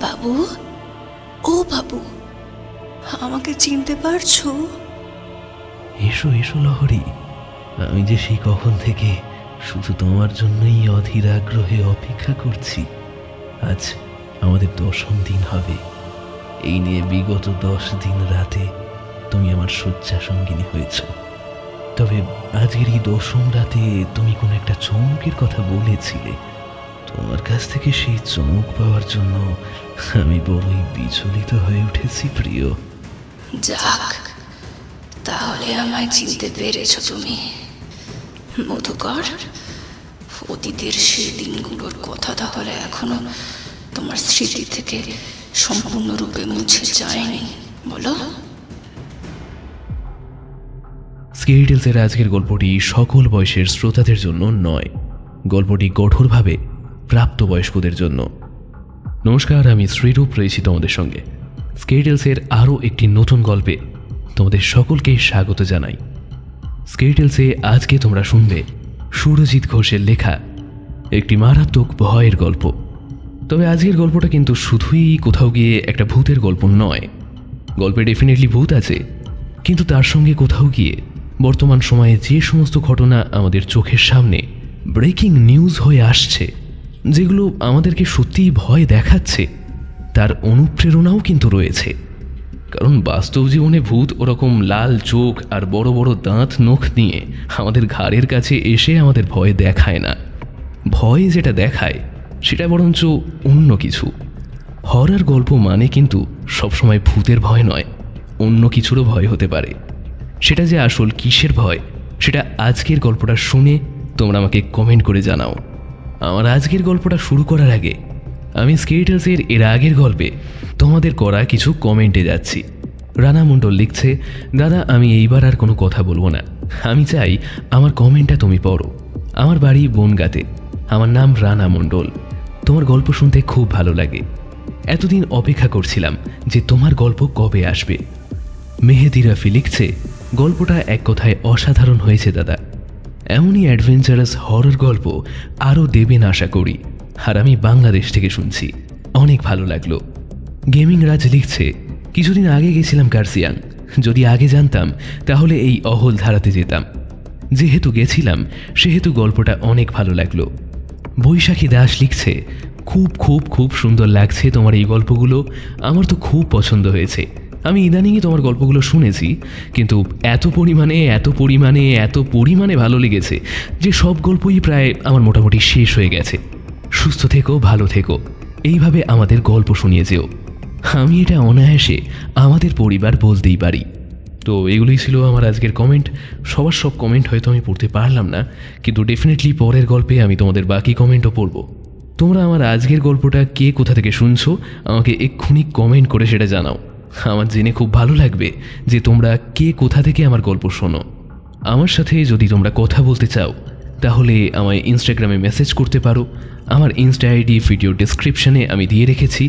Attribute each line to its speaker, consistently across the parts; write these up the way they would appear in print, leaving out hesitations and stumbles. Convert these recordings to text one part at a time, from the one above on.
Speaker 1: বাবু, ও বাবু, আমাকে চিনতে পারছো?
Speaker 2: এসো এসো লহরী, আমি যে সেই কখন থেকে শুধু তোমার জন্যই অধীর আগ্রহে অপেক্ষা করছি। আজ আমাদের 10ম দিন হবে। এই নিয়ে বিগত 10 দিন রাতে তুমি আমার শয্যা সঙ্গিনী হয়েছ। তবে আজকের এই 10ম রাতে তুমি কোন একটা চমকের কথা বলেছিলে। তোমার কাছ থেকে সেই চমক পাওয়ার জন্য আমি বড়ই বিচলিত হয়ে উঠেছি প্রিয়।
Speaker 1: যাক, তাহলে আমায় চিনতে পেরেছ তুমি। মধুকর, অতীতের সেই দিনগুলোর কথা তাহলে এখনো তোমার স্মৃতি থেকে সম্পূর্ণরূপে মুছে যায়নি, বলো?
Speaker 2: স্কেরি টেলসের আজকের গল্পটি সকল বয়সের শ্রোতাদের জন্য নয়। গল্পটি কঠোরভাবে প্রাপ্তবয়স্কদের জন্য। নমস্কার, আমি শ্রীরূপ রয়েছি তোমাদের সঙ্গে। স্কেরি টেলসের আরও একটি নতুন গল্পে তোমাদের সকলকে স্বাগত জানাই। স্কেরি টেলসে আজকে তোমরা শুনবে সুরজিৎ ঘোষের লেখা একটি মারাত্মক ভয়ের গল্প। তবে আজকের গল্পটা কিন্তু শুধুই কোথাও গিয়ে একটা ভূতের গল্প নয়। গল্পে ডেফিনেটলি ভূত আছে, কিন্তু তার সঙ্গে কোথাও গিয়ে বর্তমান সময়ে যে সমস্ত ঘটনা আমাদের চোখের সামনে ব্রেকিং নিউজ হয়ে আসছে, যেগুলো আমাদেরকে সত্যিই ভয় দেখাচ্ছে, তার অনুপ্রেরণাও কিন্তু রয়েছে। কারণ বাস্তব জীবনে ভূত ওরকম লাল চোখ আর বড় বড় দাঁত নখ নিয়ে আমাদের ঘাড়ের কাছে এসে আমাদের ভয় দেখায় না। ভয় যেটা দেখায় সেটা বরঞ্চ অন্য কিছু। হরর গল্প মানে কিন্তু সবসময় ভূতের ভয় নয়, অন্য কিছুরও ভয় হতে পারে। সেটা যে আসল কিসের ভয়, সেটা আজকের গল্পটা শুনে তোমরা আমাকে কমেন্ট করে জানাও। আমার আজকের গল্পটা শুরু করার আগে আমি স্কেরি টেলসের এর আগের গল্পে তোমাদের করা কিছু কমেন্টে যাচ্ছি। রানা মণ্ডল লিখছে, দাদা আমি এইবার আর কোনো কথা বলবো না, আমি চাই আমার কমেন্টটা তুমি পড়ো। আমার বাড়ি বনগাঁতে, আমার নাম রানা মণ্ডল। তোমার গল্প শুনতে খুব ভালো লাগে। এতদিন অপেক্ষা করছিলাম যে তোমার গল্প কবে আসবে। মেহেদি রাফি লিখছে, গল্পটা এক কথায় অসাধারণ হয়েছে দাদা। এমনই অ্যাডভেঞ্চারাস হরর গল্প আরও দেবেন আশা করি। আর আমি বাংলাদেশ থেকে শুনছি, অনেক ভালো লাগলো। গেমিং রাজ লিখছে, কিছুদিন আগে গেছিলাম কার্সিয়াং। যদি আগে জানতাম তাহলে এই অহল ধারাতে যেতাম। যেহেতু গেছিলাম সেহেতু গল্পটা অনেক ভালো লাগলো। বৈশাখী দাস লিখছে, খুব খুব খুব সুন্দর লাগছে তোমার এই গল্পগুলো, আমার তো খুব পছন্দ হয়েছে। আমি ইদানিংই তোমার গল্পগুলো শুনেছি, কিন্তু এত পরিমাণে ভালো লেগেছে যে সব গল্পই প্রায় আমার মোটামুটি শেষ হয়ে গেছে। সুস্থ থেকো, ভালো থেকো, এইভাবে আমাদের গল্প শুনিয়ে যেও। আমি এটা অনায়াসে আমাদের পরিবার বলতেই পারি। তো এগুলোই ছিল আমার আজকের কমেন্ট। সবার সব কমেন্ট হয়তো আমি পড়তে পারলাম না, কিন্তু ডেফিনেটলি পরের গল্পে আমি তোমাদের বাকি কমেন্টও পড়ব। তোমরা আমার আজকের গল্পটা কে কোথা থেকে শুনছো আমাকে এক্ষুনি কমেন্ট করে সেটা জানাও। আমার জেনে খুব ভালো লাগবে যে তোমরা কে কোথা থেকে আমার গল্প শোনো। আমার সাথে যদি তোমরা কথা বলতে চাও তাহলে আমায় ইনস্টাগ্রামে মেসেজ করতে পারো। আমার ইনস্টা আইডি ভিডিও ডেসক্রিপশানে আমি দিয়ে রেখেছি,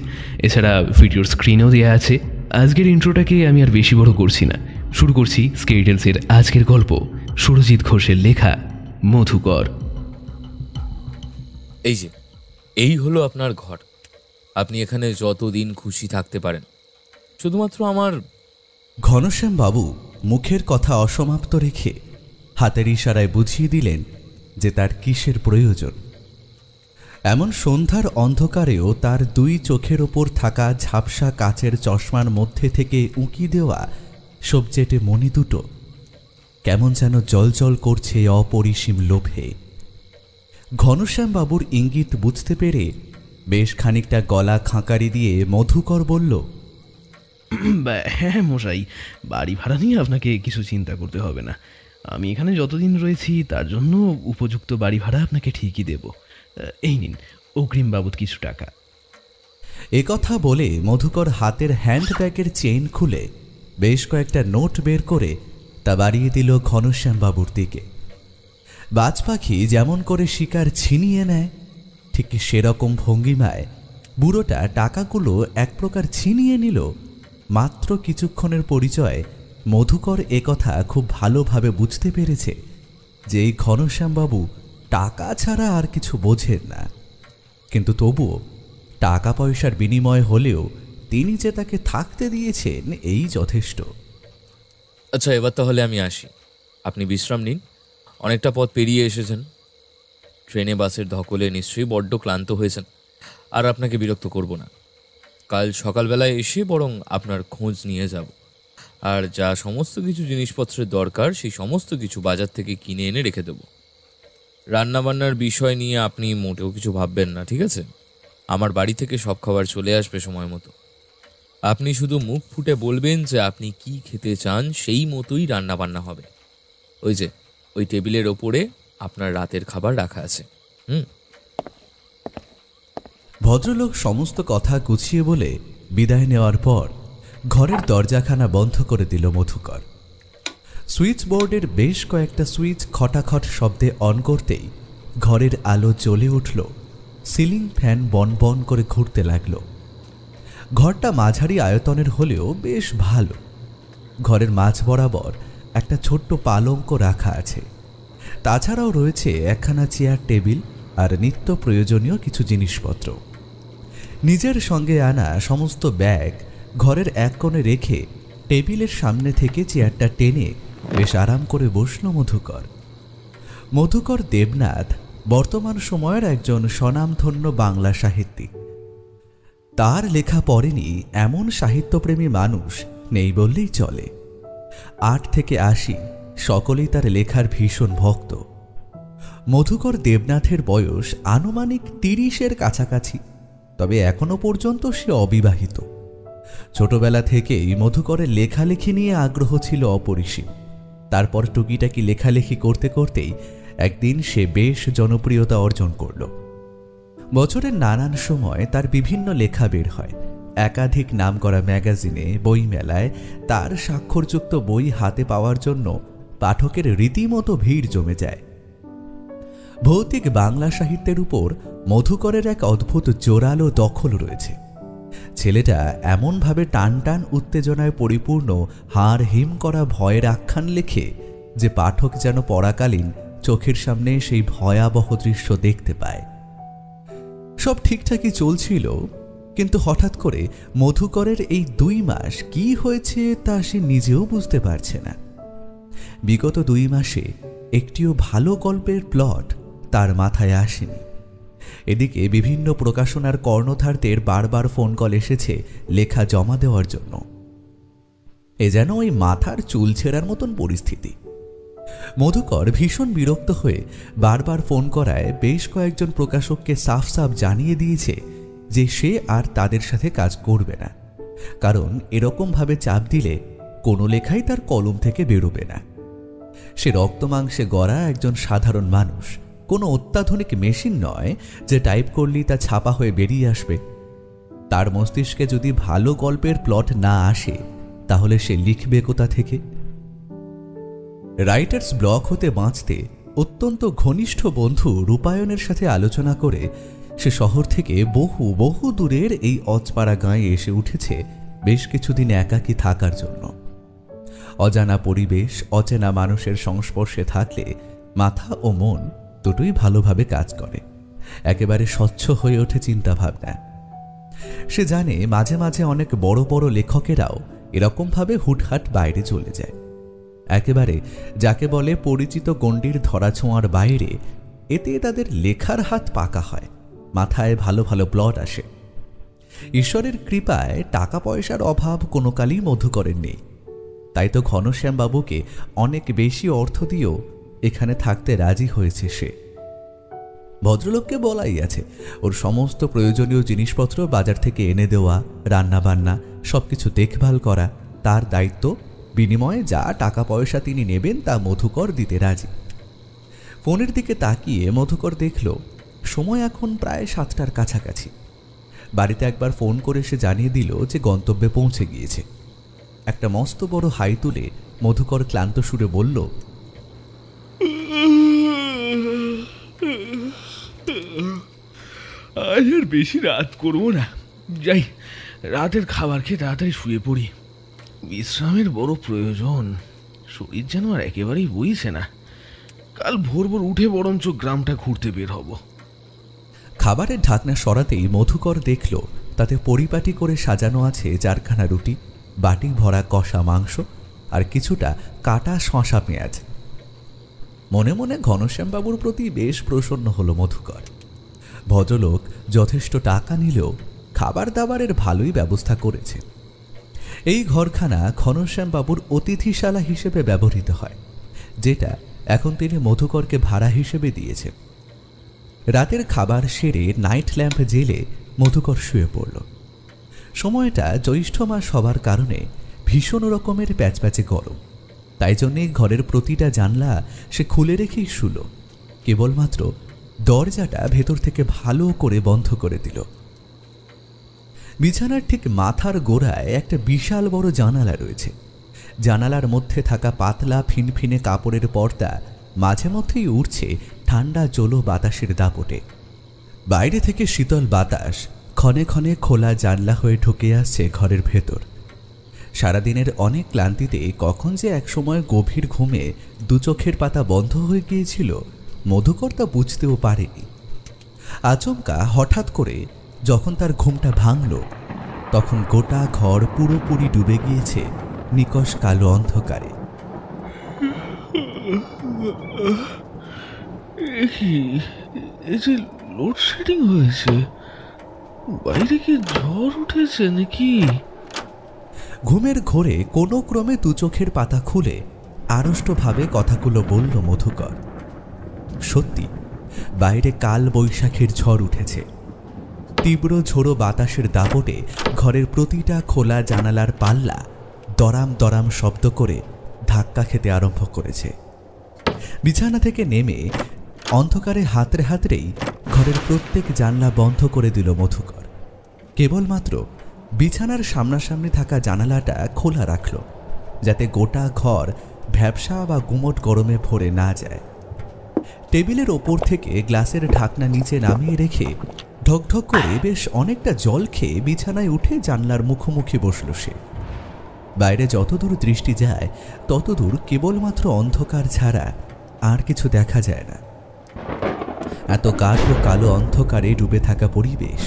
Speaker 2: এছাড়া ভিডিওর স্ক্রিনেও দেওয়া আছে। আজকের ইন্ট্রোটাকে আমি আর বেশি বড় করছি না, শুরু করছি স্কেরি টেলসের আজকের গল্প, সুরজিৎ ঘোষের লেখা মধুকর।
Speaker 3: এই হলো আপনার ঘর। আপনি এখানে যতদিন খুশি থাকতে পারেন। শুধুমাত্র আমার
Speaker 4: ঘনশ্যাম বাবু মুখের কথা অসমাপ্ত রেখে হাতের ইশারায় বুঝিয়ে দিলেন যে তার কিসের প্রয়োজন। এমন সন্ধ্যার অন্ধকারেও তার দুই চোখের ওপর থাকা ঝাপসা কাচের চশমার মধ্যে থেকে উঁকি দেওয়া সবচেয়ে মনি দুটো কেমন যেন জলজল করছে অপরিসীম লোভে। ঘনশ্যাম বাবুর ইঙ্গিত বুঝতে পেরে বেশ খানিকটা গলা খাঁকারি দিয়ে মধুকর বলল,
Speaker 2: হ্যাঁ মশাই, বাড়ি ভাড়া নিয়ে আপনাকে কিছু চিন্তা করতে হবে না। আমি এখানে যতদিন রয়েছি তার জন্য উপযুক্ত বাড়ি ভাড়া আপনাকে ঠিকই দেব। এই নিন অগ্রিম বাবদ কিছু টাকা।
Speaker 4: একথা বলে মধুকর হাতের হ্যান্ডব্যাগের চেইন খুলে বেশ কয়েকটা নোট বের করে তা বাড়িয়ে দিল ঘনশ্যাম বাবুর দিকে। বাজ পাখি যেমন করে শিকার ছিনিয়ে নেয় ঠিক সেরকম ভঙ্গিমায় বুড়োটা টাকাগুলো এক প্রকার ছিনিয়ে নিল। মাত্র কিছুক্ষণের পরিচয় মধুকর একথা খুব ভালোভাবে বুঝতে পেরেছে যে এই ঘনশ্যামবাবু টাকা ছাড়া আর কিছু বোঝেন না, কিন্তু তবুও টাকা পয়সার বিনিময় হলেও তিনি যে তাকে থাকতে দিয়েছেন এই যথেষ্ট।
Speaker 3: আচ্ছা, এবার তাহলে আমি আসি। আপনি বিশ্রাম নিন, অনেকটা পথ পেরিয়ে এসেছেন। ট্রেনে বাসের ধকলে নিশ্চয়ই বড্ড ক্লান্ত হয়েছেন। আর আপনাকে বিরক্ত করব না। কাল সকালবেলায় এসে বরং আপনার খোঁজ নিয়ে যাব, আর যা সমস্ত কিছু জিনিসপত্রের দরকার সেই সমস্ত কিছু বাজার থেকে কিনে এনে রেখে দেব। রান্নাবান্নার বিষয় নিয়ে আপনি মোটেও কিছু ভাববেন না, ঠিক আছে? আমার বাড়ি থেকে সব খাবার চলে আসবে সময় মতো। আপনি শুধু মুখ ফুটে বলবেন যে আপনি কি খেতে চান, সেই মতোই রান্নাবান্না হবে। ওই যে ওই টেবিলের ওপরে আপনার রাতের খাবার রাখা আছে।
Speaker 4: ভদ্রলোক সমস্ত কথা গুছিয়ে বলে বিদায় নেওয়ার পর ঘরের দরজাখানা বন্ধ করে দিল মধুকর। সুইচ বোর্ডের বেশ কয়েকটা সুইচ খটাখট শব্দে অন করতেই ঘরের আলো জ্বলে উঠল। সিলিং ফ্যান বন বন করে ঘুরতে লাগল। ঘরটা মাঝারি আয়তনের হলেও বেশ ভালো। ঘরের মাঝ বরাবর একটা ছোট্ট পালঙ্ক রাখা আছে। তাছাড়াও রয়েছে একখানা চেয়ার টেবিল আর নিত্য প্রয়োজনীয় কিছু জিনিসপত্র। নিজের সঙ্গে আনা সমস্ত ব্যাগ ঘরের এক কোণে রেখে টেবিলের সামনে থেকে চেয়ারটা টেনে বেশ আরাম করে বসল মধুকর। মধুকর দেবনাথ বর্তমান সময়ের একজন স্বনামধন্য বাংলা সাহিত্যিক। তার লেখা পড়েনি এমন সাহিত্যপ্রেমী মানুষ নেই বললেই চলে। 8 থেকে 80 সকলেই তার লেখার ভীষণ ভক্ত। মধুকর দেবনাথের বয়স আনুমানিক 30-এর কাছাকাছি, তবে এখনো পর্যন্ত সে অবিবাহিত। ছোটবেলা থেকেই মধুকরের লেখালেখি নিয়ে আগ্রহ ছিল অপরিসীম। তারপর টুকিটাকি লেখালেখি করতে করতেই একদিন সে বেশ জনপ্রিয়তা অর্জন করল। বছরের নানান সময় তার বিভিন্ন লেখা বের হয়। একাধিক নামকরা ম্যাগাজিনে, বইমেলায় তার স্বাক্ষরযুক্ত বই হাতে পাওয়ার জন্য পাঠকের রীতিমতো ভিড় জমে যায়। ভৌতিক বাংলা সাহিত্যের উপর মধুকরের এক অদ্ভুত জোরালো দখল রয়েছে। ছেলেটা এমনভাবে টান টান উত্তেজনায় পরিপূর্ণ হাড় হিম করা ভয়ের আখ্যান লেখে যে পাঠক যেন পড়াকালীন চোখের সামনে সেই ভয়াবহ দৃশ্য দেখতে পায়। সব ঠিকঠাকই চলছিল, কিন্তু হঠাৎ করে মধুকরের এই 2 মাস কি হয়েছে তা সে নিজেও বুঝতে পারছে না। বিগত 2 মাসে একটিও ভালো গল্পের প্লট তার মাথায় আসেনি। এদিকে বিভিন্ন প্রকাশনার কর্ণধারদের বারবার ফোন কল এসেছে লেখা জমা দেওয়ার জন্য। এ যেন ওই মাথার চুল ছেঁড়ার মতন পরিস্থিতি। মধুকর ভীষণ বিরক্ত হয়ে বারবার ফোন করায় বেশ কয়েকজন প্রকাশককে সাফ সাফ জানিয়ে দিয়েছে যে সে আর তাদের সাথে কাজ করবে না, কারণ এরকমভাবে চাপ দিলে কোনো লেখাই তার কলম থেকে বেরোবে না। সে রক্তমাংসে গড়া একজন সাধারণ মানুষ, কোনো অত্যাধুনিক মেশিন নয় যে টাইপ করলেই তা ছাপা হয়ে বেরিয়ে আসবে। তার মস্তিষ্কে যদি ভালো গল্পের প্লট না আসে তাহলে সে লিখবে কোথা থেকে? রাইটার্স ব্লক হতে বাঁচতে অত্যন্ত ঘনিষ্ঠ বন্ধু রূপায়ণের সাথে আলোচনা করে সে শহর থেকে বহু বহু দূরের এই অজপাড়া গাঁয়ে এসে উঠেছে বেশ কিছুদিন একাকী থাকার জন্য। অজানা পরিবেশ, অচেনা মানুষের সংস্পর্শে থাকলে মাথা ও মন দুটোই ভালোভাবে কাজ করে, একেবারে স্বচ্ছ হয়ে ওঠে চিন্তাভাবনা। সে জানে মাঝে মাঝে অনেক বড় বড় লেখকেরাও এরকমভাবে হুটহাট বাইরে চলে যায়, একেবারে যাকে বলে পরিচিত গণ্ডির ধরাছোঁয়ার বাইরে। এতে তাদের লেখার হাত পাকা হয়, মাথায় ভালো ভালো প্লট আসে। ঈশ্বরের কৃপায় টাকা পয়সার অভাব কোনো কালই মধুকরের নেই। তাই তো ঘনশ্যামবাবুকে অনেক বেশি অর্থ দিয়েও এখানে থাকতে রাজি হয়েছে সে। ভদ্রলোককে বলাই আছে ওর সমস্ত প্রয়োজনীয় জিনিসপত্র বাজার থেকে এনে দেওয়া, রান্নাবান্না সবকিছু দেখভাল করা তার দায়িত্ব। বিনিময়ে যা টাকা পয়সা তিনি নেবেন তা মধুকর দিতে রাজি। ফোনের দিকে তাকিয়ে মধুকর দেখল সময় এখন প্রায় 7টার কাছাকাছি। বাড়িতে একবার ফোন করে সে জানিয়ে দিল যে গন্তব্যে পৌঁছে গিয়েছে। একটা মস্ত বড় হাই তুলে মধুকর ক্লান্ত সুরে বলল,
Speaker 5: আজ আর বেশি রাত করবো না, যাই রাতের খাবার খেয়ে তাড়াতাড়ি শুয়ে পড়ি। বিশ্রামের বড় প্রয়োজন, শরীর যেন আর একেবারেই বইছে না। কাল ভোর ভোর উঠে বরঞ্চ গ্রামটা ঘুরতে বের হব।
Speaker 4: খাবারের ঢাকনা সরাতেই মধুকর দেখল তাতে পরিপাটি করে সাজানো আছে 4খানা রুটি, বাটি ভরা কষা মাংস আর কিছুটা কাটা শশা পেঁয়াজ। মনে মনে ঘনশ্যামবাবুর প্রতি বেশ প্রসন্ন হলো মধুকর। ভদ্রলোক যথেষ্ট টাকা নিলেও খাবার দাবারের ভালোই ব্যবস্থা করেছে। এই ঘরখানা ঘনশ্যামবাবুর অতিথিশালা হিসেবে ব্যবহৃত হয়, যেটা এখন তিনি মধুকরকে ভাড়া হিসেবে দিয়েছেন। রাতের খাবার সেরে নাইট ল্যাম্প জেলে মধুকর শুয়ে পড়ল। সময়টা জ্যৈষ্ঠ মাস হবার কারণে ভীষণ রকমের প্যাচপ্যাচে গরম, তাই জন্যে ঘরের প্রতিটা জানলা সে খুলে রেখেই শুল। কেবলমাত্র দরজাটা ভেতর থেকে ভালো করে বন্ধ করে দিল। বিছানার ঠিক মাথার গোড়ায় একটা বিশাল বড় জানালা রয়েছে। জানালার মধ্যে থাকা পাতলা ফিনফিনে কাপড়ের পর্দা মাঝে মধ্যেই উড়ছে ঠান্ডা জলো বাতাসের দাপটে। বাইরে থেকে শীতল বাতাস ক্ষণে ক্ষণে খোলা জানলা হয়ে ঢুকে আসছে ঘরের ভেতর। সারাদিনের অনেক ক্লান্তিতে কখন যে একসময় গভীর ঘুমে দু চোখের পাতা বন্ধ হয়ে গিয়েছিল মধুকর তা বুঝতেও পারেনি। আচমকা হঠাৎ করে যখন তার ঘুমটা ভাঙল, তখন গোটা ঘর পুরোপুরি ডুবে গিয়েছে নিকষ কালো অন্ধকারে।
Speaker 5: এই যে লোডশেডিং হয়েছে, বাইরে কি ঝড় উঠেছে নাকি?
Speaker 4: ঘুমের ঘোরে কোনো ক্রমে দু চোখের পাতা খুলে আড়ষ্টভাবে কথাগুলো বলল মধুকর। সত্যি বাইরে কাল বৈশাখের ঝড় উঠেছে। তীব্র ঝোড়ো বাতাসের দাপটে ঘরের প্রতিটা খোলা জানালার পাল্লা দরাম দরাম শব্দ করে ধাক্কা খেতে আরম্ভ করেছে। বিছানা থেকে নেমে অন্ধকারে হাতড়ে হাতড়েই ঘরের প্রত্যেক জানলা বন্ধ করে দিল মধুকর। কেবলমাত্র বিছানার সামনাসামনি থাকা জানালাটা খোলা রাখল, যাতে গোটা ঘর ভ্যাপসা বা গুমট গরমে ভরে না যায়। টেবিলের ওপর থেকে গ্লাসের ঢাকনা নিচে নামিয়ে রেখে ঢকঢক করে বেশ অনেকটা জল খেয়ে বিছানায় উঠে জানলার মুখোমুখি বসল সে। বাইরে যতদূর দৃষ্টি যায় ততদূর কেবলমাত্র অন্ধকার ছাড়া আর কিছু দেখা যায় না। এত গাঢ় কালো অন্ধকারে ডুবে থাকা পরিবেশ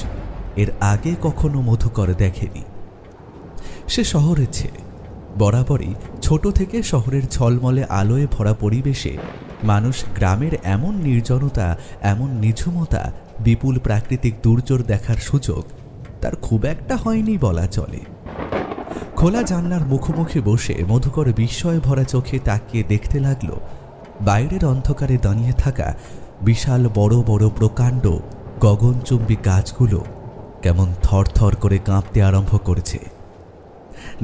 Speaker 4: এর আগে কখনো মধুকর দেখেনি। সে শহরের ছেলে, বরাবরই ছোট থেকে শহরের ঝলমলে আলোয় ভরা পরিবেশে মানুষ গ্রামের এমন নির্জনতা, এমন নিঝুমতা, বিপুল প্রাকৃতিক দুর্যোগ দেখার সুযোগ তার খুব একটা হয়নি বলা চলে। খোলা জানলার মুখোমুখি বসে মধুকর বিস্ময় ভরা চোখে তাকিয়ে দেখতে লাগল বাইরের অন্ধকারে দাঁড়িয়ে থাকা বিশাল বড় বড় প্রকাণ্ড গগনচুম্বী গাছগুলো কেমন থরথর করে কাঁপতে আরম্ভ করেছে।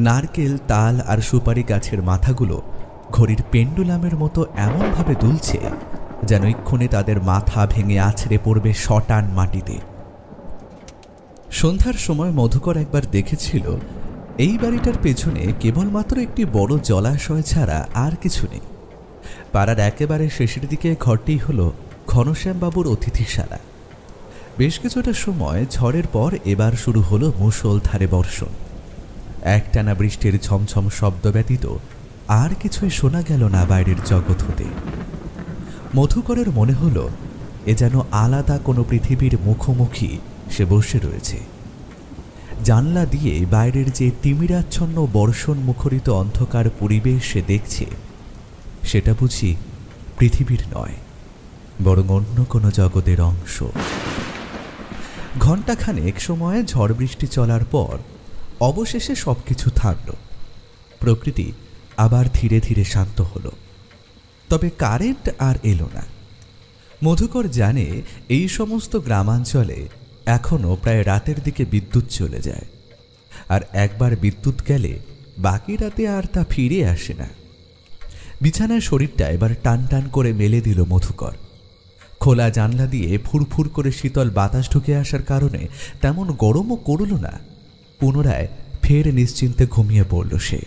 Speaker 4: নারকেল, তাল আর সুপারি গাছের মাথাগুলো ঘড়ির পেন্ডুলামের মতো এমনভাবে দুলছে যেন এক্ষুনি তাদের মাথা ভেঙে আছড়ে পড়বে শটান মাটিতে। সন্ধ্যার সময় মধুকর একবার দেখেছিল এই বাড়িটার পেছনে কেবলমাত্র একটি বড় জলাশয় ছাড়া আর কিছু নেই। পাড়ার একেবারে শেষের দিকে ঘরটি হল ঘনশ্যামবাবুর অতিথিশালা। বেশ কিছুটা সময় ঝড়ের পর এবার শুরু হলো মুষলধারে বর্ষণ। একটানা বৃষ্টির ঝমঝম শব্দ ব্যতীত আর কিছুই শোনা গেল না বাইরের জগৎ হতে। মধুকরের মনে হলো এ যেন আলাদা কোনো পৃথিবীর মুখোমুখি সে বসে রয়েছে। জানলা দিয়ে বাইরের যে তিমিরাচ্ছন্ন বর্ষণ মুখরিত অন্ধকার পরিবেশ সে দেখছে, সেটা বুঝি পৃথিবীর নয়, বরং অন্য কোনো জগতের অংশ। ঘণ্টাখানেক সময় ঝড় বৃষ্টি চলার পর অবশেষে সবকিছু থামল। প্রকৃতি আবার ধীরে ধীরে শান্ত হলো। তবে কারেন্ট আর এলো না। মধুকর জানে এই সমস্ত গ্রামাঞ্চলে এখনও প্রায় রাতের দিকে বিদ্যুৎ চলে যায়, আর একবার বিদ্যুৎ গেলে বাকি রাতে আর তা ফিরে আসে না। বিছানায় শরীরটা এবার টান টান করে মেলে দিল মধুকর। খোলা জানলা দিয়ে ফুরফুর করে শীতল বাতাস ঢুকে আসার কারণে তেমন গরমও করল না। পুনরায় ফের নিশ্চিন্তে ঘুমিয়ে পড়ল সে।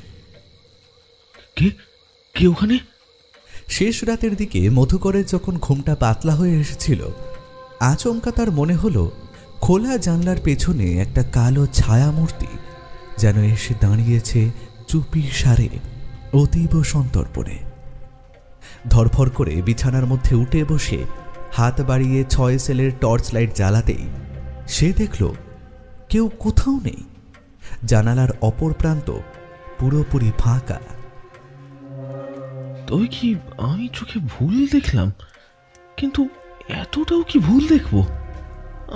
Speaker 5: কে ওখানে?
Speaker 4: শেষ রাতের দিকে মধুকরের যখন ঘুমটা পাতলা হয়ে এসেছিল, আচমকা তার মনে হলো খোলা জানলার পেছনে একটা কালো ছায়ামূর্তি যেন এসে দাঁড়িয়েছে চুপি সারে অতীব সন্তর্পণে। ধরফর করে বিছানার মধ্যে উঠে বসে হাত বাড়িয়ে 6 সেলের টর্চ লাইট জ্বালাতেই সে দেখল কেউ কোথাও নেই। জানালার অপর প্রান্ত পুরোপুরি ফাঁকা।
Speaker 5: তবে কি আমি চোখে ভুল দেখলাম? কিন্তু এতটাও কি ভুল দেখবো?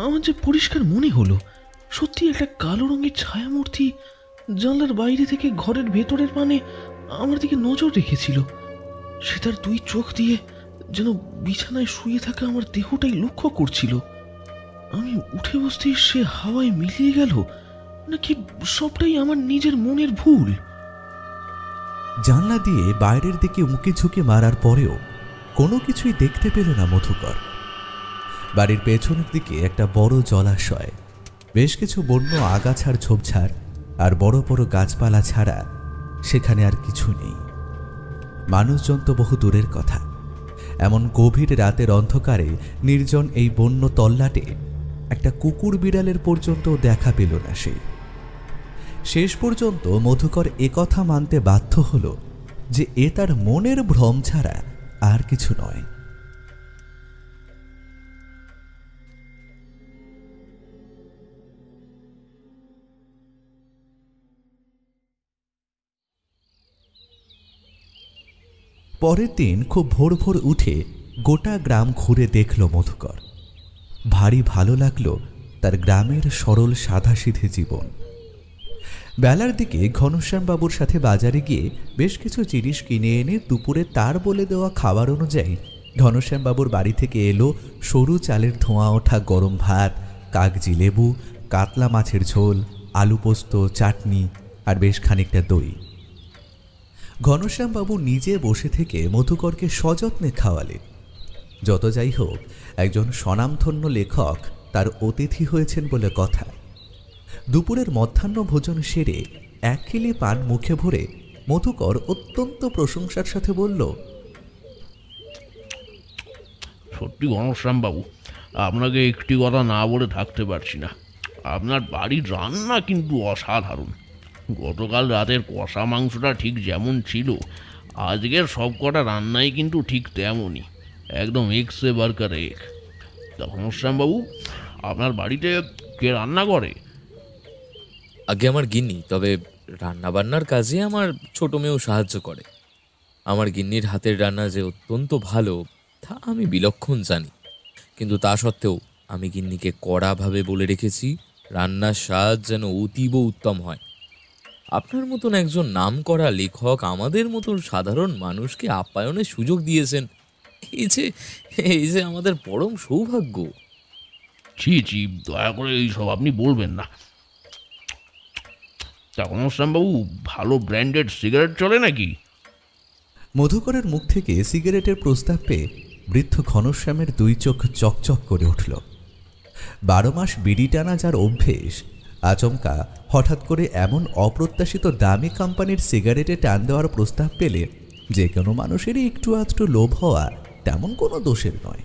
Speaker 5: আমার যে পরিষ্কার মনে হলো সত্যি একটা কালো রঙের ছায়ামূর্তি জানলার বাইরে থেকে ঘরের ভেতরের পানে আমার দিকে নজর রেখেছিল। সে তার 2 চোখ দিয়ে যেন বিছানায় শুয়ে থাকা আমার দেহটাই লক্ষ্য করছিল। আমি উঠে বসতেই সে হাওয়ায় মিলিয়ে গেল, নাকি সবটাই আমার নিজের মনের ভুল?
Speaker 4: জানলা দিয়ে বাইরের দিকে উঁকি ঝুঁকি মারার পরেও কোনো কিছুই দেখতে পেল না মধুকর। বাড়ির পেছনের দিকে একটা বড় জলাশয়, বেশ কিছু বন্য আগাছার ঝোপঝাড় আর বড় বড় গাছপালা ছাড়া সেখানে আর কিছু নেই। মানুষজন তো বহু দূরের কথা। এমন গভীর রাতের অন্ধকারে নির্জন এই বন্য তল্লাটে একটা কুকুর বিড়ালের পর্যন্ত দেখা পেল না সে। শেষ পর্যন্ত মধুকর একথা মানতে বাধ্য হল যে এ তার মনের ভ্রম ছাড়া আর কিছু নয়। পরের দিন খুব ভোর ভোর উঠে গোটা গ্রাম ঘুরে দেখল মধুকর। ভারী ভালো লাগলো তার গ্রামের সরল সাদাসিধে জীবন। বেলার দিকে ঘনশ্যামবাবুর সাথে বাজারে গিয়ে বেশ কিছু জিনিস কিনে এনে দুপুরে তার বলে দেওয়া খাবার অনুযায়ী ঘনশ্যামবাবুর বাড়ি থেকে এলো সরু চালের ধোঁয়া ওঠা গরম ভাত, কাগজি লেবু, কাতলা মাছের ঝোল, আলু পোস্ত, চাটনি আর বেশ খানিকটা দই। ঘনশ্যামবাবু নিজে বসে থেকে মধুকরকে সযত্নে খাওয়ালেন। যত যাই হোক, একজন স্বনামধন্য লেখক তার অতিথি হয়েছেন বলে কথা। দুপুরের মধ্যাহ্ন ভোজন সেরে 1 কিলি পান মুখে ভরে মধুকর অত্যন্ত প্রশংসার সাথে বলল,
Speaker 5: সত্যি ঘনশ্যামবাবু, আপনাকে একটি কথা না বলে থাকতে পারছি না। আপনার বাড়ির রান্না কিন্তু অসাধারণ। গতকাল রাতের কষা মাংসটা ঠিক যেমন ছিল, আজকের সব কটা রান্নাই কিন্তু ঠিক তেমনই, একদম এক্সে বার্কার এক। তা ঘনশ্যামবাবু, আপনার বাড়িতে কে রান্না করে?
Speaker 3: আগে আমার গিন্নি, তবে রান্নাবান্নার কাজে আমার ছোট মেয়েও সাহায্য করে। আমার গিন্নির হাতের রান্না যে অত্যন্ত ভালো তা আমি বিলক্ষণ জানি, কিন্তু তা সত্ত্বেও আমি গিন্নিকে কড়াভাবে বলে রেখেছি রান্নার স্বাদ যেন অতীব উত্তম হয়। আপনার মতন একজন নামকরা লেখক আমাদের মতন সাধারণ মানুষকে আপ্যায়নের সুযোগ দিয়েছেন, এই যে আমাদের পরম সৌভাগ্য।
Speaker 5: ছি ছি, দয়া করে এইসব আপনি বলবেন না। তা ঘনশ্যামবাবু, ভালো ব্র্যান্ডেড সিগারেট চলে নাকি?
Speaker 4: মধুকরের মুখ থেকে সিগারেটের প্রস্তাব পেয়ে বৃদ্ধ ঘনশ্যামের 2 চোখ চকচক করে উঠল। 12 মাস বিড়ি টানা যার অভ্যেস, আচমকা হঠাৎ করে এমন অপ্রত্যাশিত দামি কোম্পানির সিগারেটে টান দেওয়ার প্রস্তাব পেলে যে কোনো মানুষেরই একটু আধটু লোভ হওয়া তেমন কোনো দোষের নয়।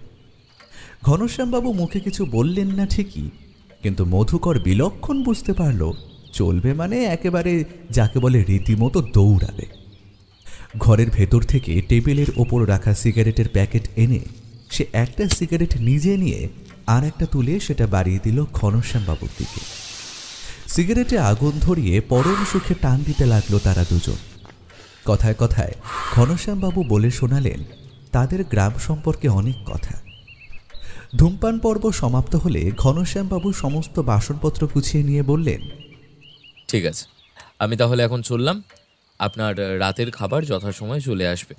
Speaker 4: ঘনশ্যামবাবু মুখে কিছু বললেন না ঠিকই, কিন্তু মধুকর বিলক্ষণ বুঝতে পারল চলবে মানে একেবারে যাকে বলে রীতিমতো দৌড়াবে। ঘরের ভেতর থেকে টেবিলের ওপর রাখা সিগারেটের প্যাকেট এনে সে একটা সিগারেট নিজে নিয়ে আর একটা তুলে সেটা বাড়িয়ে দিল ঘনশ্যামবাবুর দিকে। সিগারেটে আগুন ধরিয়ে পরম সুখে টান দিতে লাগলো তারা দুজন। কথায় কথায় ঘনশ্যামবাবু বলে শোনালেন তাদের গ্রাম সম্পর্কে অনেক কথা। ধূমপান পর্ব সমাপ্ত হলে ঘনশ্যামবাবু সমস্ত বাসনপত্র গুছিয়ে নিয়ে বললেন,
Speaker 3: ঠিক আছে, আমি তাহলে এখন চললাম। আপনার রাতের খাবার যথাসময়ে চলে আসবে।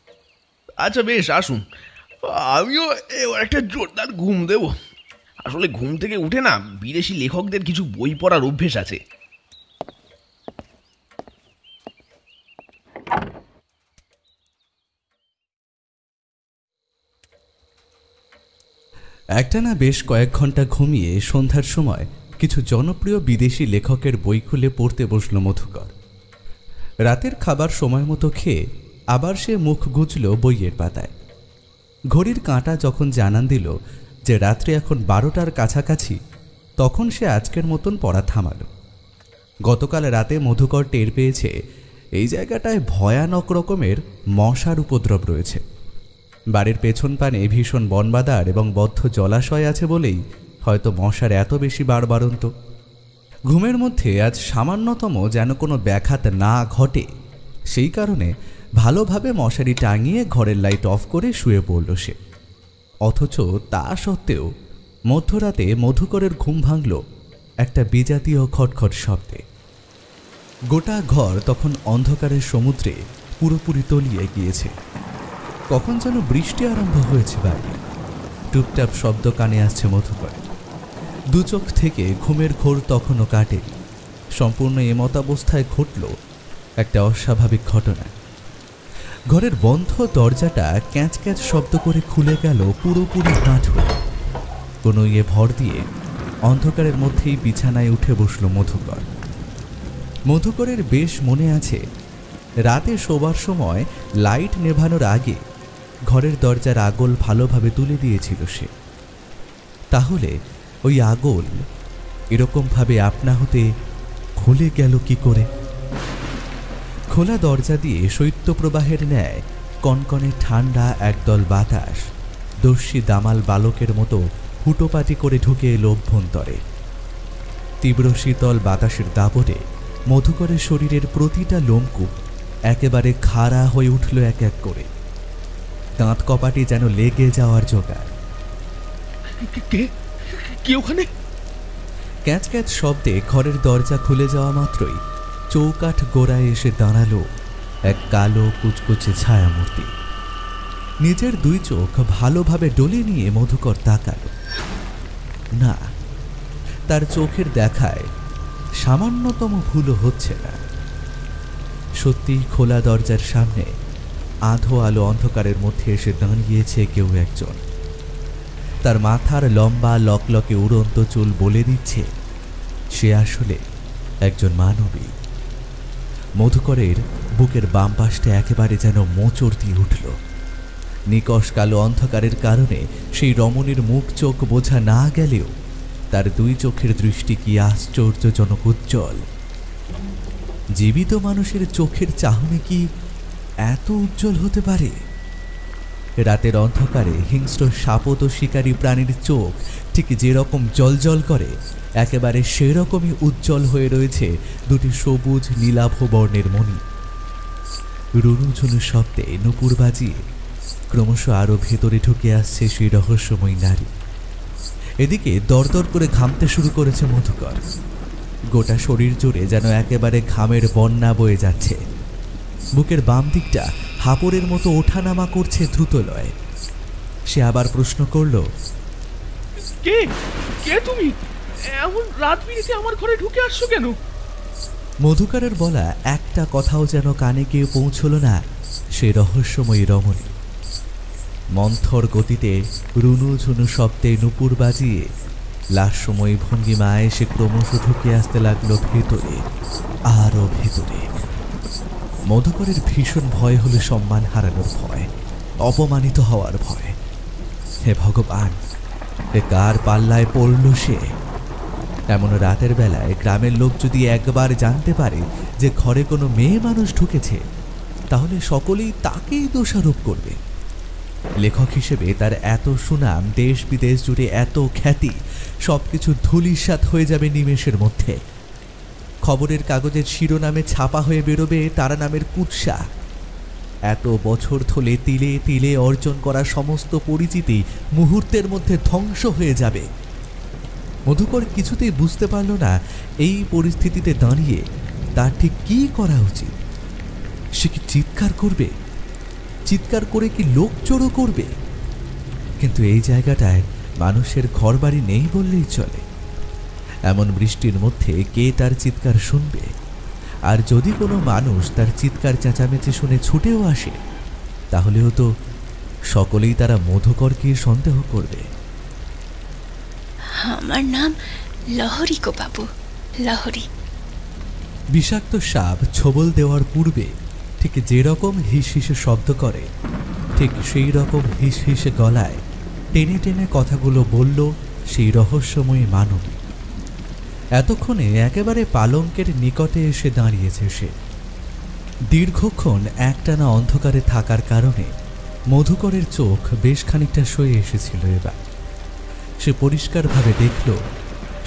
Speaker 5: আচ্ছা বেশ, আসুন। আমিও এবার একটা জোরদার ঘুম দেব। আসলে ঘুম থেকে উঠে না বিদেশি লেখকদের কিছু বই পড়ার অভ্যেস আছে।
Speaker 4: একটানা বেশ কয়েক ঘন্টা ঘুমিয়ে সন্ধ্যার সময় কিছু জনপ্রিয় বিদেশি লেখকের বই খুলে পড়তে বসল মধুকর। রাতের খাবার সময় মতো খেয়ে আবার সে মুখ গুজল বইয়ের পাতায়। ঘড়ির কাঁটা যখন জানান দিল যে রাত্রি এখন 12টার কাছাকাছি, তখন সে আজকের মতন পড়া থামাল। গতকাল রাতে মধুকর টের পেয়েছে এই জায়গাটায় ভয়ানক রকমের মশার উপদ্রব রয়েছে। বাড়ির পেছন পানে ভীষণ বনবাদার এবং বদ্ধ জলাশয় আছে বলেই হয়তো মশার এত বেশি বাড়বাড়ন্ত। ঘুমের মধ্যে আজ সামান্যতম যেন কোনো ব্যাঘাত না ঘটে, সেই কারণে ভালোভাবে মশারি টাঙিয়ে ঘরের লাইট অফ করে শুয়ে পড়ল সে। অথচ তা সত্ত্বেও মধ্যরাতে মধুকরের ঘুম ভাঙল একটা বিজাতীয় খটখট শব্দে। গোটা ঘর তখন অন্ধকারের সমুদ্রে পুরোপুরি তলিয়ে গিয়েছে। কখন যেন বৃষ্টি আরম্ভ হয়েছে বাইরে। টুপটাপ শব্দ কানে আসছে মধুকর। দু চোখ থেকে ঘুমের ঘোর তখনও কাটেনি। সম্পূর্ণ এমতাবস্থায় ঘটল একটা অস্বাভাবিক ঘটনা। ঘরের বন্ধ দরজাটা ক্যাঁচ ক্যাঁচ শব্দ করে খুলে গেল পুরোপুরি হাঁট হয়ে। কোনো ভর দিয়ে অন্ধকারের মধ্যেই বিছানায় উঠে বসল মধুকর। মধুকরের বেশ মনে আছে, রাতে শোবার সময় লাইট নেভানোর আগে ঘরের দরজার আগল ভালোভাবে তুলে দিয়েছিল সে। তাহলে ওই আগল এরকমভাবে আপনা হতে খুলে গেল কি করে? খোলা দরজা দিয়ে শৈত্যপ্রবাহের ন্যায় কনকনে ঠান্ডা একদল বাতাস দস্যি দামাল বালকের মতো হুটোপাটি করে ঢুকে এলো অভ্যন্তরে। তীব্র শীতল বাতাসের দাবরে মধুকরের শরীরের প্রতিটা লোমকূপ একেবারে খাড়া হয়ে উঠল এক এক করে। দাঁত কপাটি যেন লেগে যাওয়ার জোগাড়।
Speaker 5: কে ওখানে?
Speaker 4: ক্যাঁচ ক্যাঁচ শব্দে ঘরের দরজা খুলে যাওয়া মাত্রই চৌকাঠ গোড়ায় এসে দাঁড়ালো এক কালো কুচকুচে ছায়ামূর্তি। নিজের দুই চোখ ভালোভাবে ডলে নিয়ে মধুকর তাকালো। না, তার চোখের দেখায় সামান্যতম ভুলও হচ্ছে না। সত্যি খোলা দরজার সামনে আধো আলো অন্ধকারের মধ্যে এসে দাঁড়িয়েছে কেউ একজন। তার মাথার লম্বা লকলকে উড়ন্ত চুল বলে দিচ্ছে সে আসলে একজন মানবী। মধুকরের বুকের বাম পাশটা একেবারে যেন মোচড় দিয়ে উঠল। নিকষ কালো অন্ধকারের কারণে সেই রমণীর মুখ চোখ বোঝা না গেলেও তার দুই চোখের দৃষ্টি কি আশ্চর্যজনক উজ্জ্বল। জীবিত মানুষের চোখের চাহনি কি এত উজ্জ্বল হতে পারে? রাতের অন্ধকারে হিংস্র শাপত শিকারী প্রাণীর চোখ ঠিক যেরকম জলজল করে, একেবারে সেরকমই উজ্জ্বল হয়ে রয়েছে দুটি সবুজ নীলাভ বর্ণের মণি। রুনুঝুনু শব্দে নুপুর বাজিয়ে ক্রমশ আরো ভেতরে ঢুকে আসছে সেই রহস্যময়ী নারী। এদিকে দরদর করে ঘামতে শুরু করেছে মধুকর। গোটা শরীর জুড়ে যেন একেবারে ঘামের বন্যা বয়ে যাচ্ছে। বুকের বাম দিকটা হাপড়ের মতো ওঠানামা করছে দ্রুত লয়ে। সে আবার প্রশ্ন করল,
Speaker 5: কে কে তুমি? এমন রাত বিরেতে আমার ঘরে ঢুকে আসছো কেন?
Speaker 4: মধুকরের বলা একটা কথাও যেন কানে গিয়ে পৌঁছল না সে রহস্যময়ী রমণী। মন্থর গতিতে রুনুঝুনু শব্দে নুপুর বাজিয়ে লাস্যময়ী ভঙ্গিমায় সে ক্রমশ ঢুকে আসতে লাগলো ভেতরে, আরো ভেতরে। মধুকরের ভীষণ ভয় হলো সম্মান হারানোর ভয়, অপমানিত হওয়ার ভয়। হে ভগবান, এ কার পাল্লায় পড়ল সে? এমন রাতের বেলায় গ্রামের লোক যদি একবার জানতে পারে যে ঘরে কোনো মেয়ে মানুষ ঢুকেছে, তাহলে সকলেই তাকেই দোষারোপ করবে। লেখক হিসেবে তার এত সুনাম, দেশ বিদেশ জুড়ে এত খ্যাতি, সবকিছু ধূলিসাৎ হয়ে যাবে নিমেষের মধ্যে। খবরের কাগজের শিরোনামে ছাপা হয়ে বেরোবে তারা নামের কুৎসা। এত বছর ধরে তিলে তিলে অর্জন করা সমস্ত পরিচিতি মুহূর্তের মধ্যে ধ্বংস হয়ে যাবে। মধুকর কিছুতেই বুঝতে পারল না এই পরিস্থিতিতে দাঁড়িয়ে তার ঠিক কী করা উচিত। সে কি চিৎকার করবে? চিৎকার করে কি লোক জড়ো করবে? কিন্তু এই জায়গাটায় মানুষের ঘরবাড়ি নেই বললেই চলে। এমন বৃষ্টির মধ্যে কে তার চিৎকার শুনবে? আর যদি কোনো মানুষ তার চিৎকার চেঁচামেচি শুনে ছুটেও আসে, তাহলেও তো সকলেই তারা মধুকরকে সন্দেহ করবে।
Speaker 1: আমার নাম লহরী গো বাবু, লহরী।
Speaker 4: বিষাক্ত সাপ ছোবল দেওয়ার পূর্বে ঠিক যেরকম হিস হিসে শব্দ করে, ঠিক সেই রকম হিস হিসে গলায় টেনে টেনে কথাগুলো বলল সেই রহস্যময়ী মানবী। এতক্ষণে একেবারে পালঙ্কের নিকটে এসে দাঁড়িয়েছে সে। দীর্ঘক্ষণ একটানা অন্ধকারে থাকার কারণে মধুকরের চোখ বেশ খানিকটা সয়ে এসেছিল এবার। সে পরিষ্কারভাবে দেখল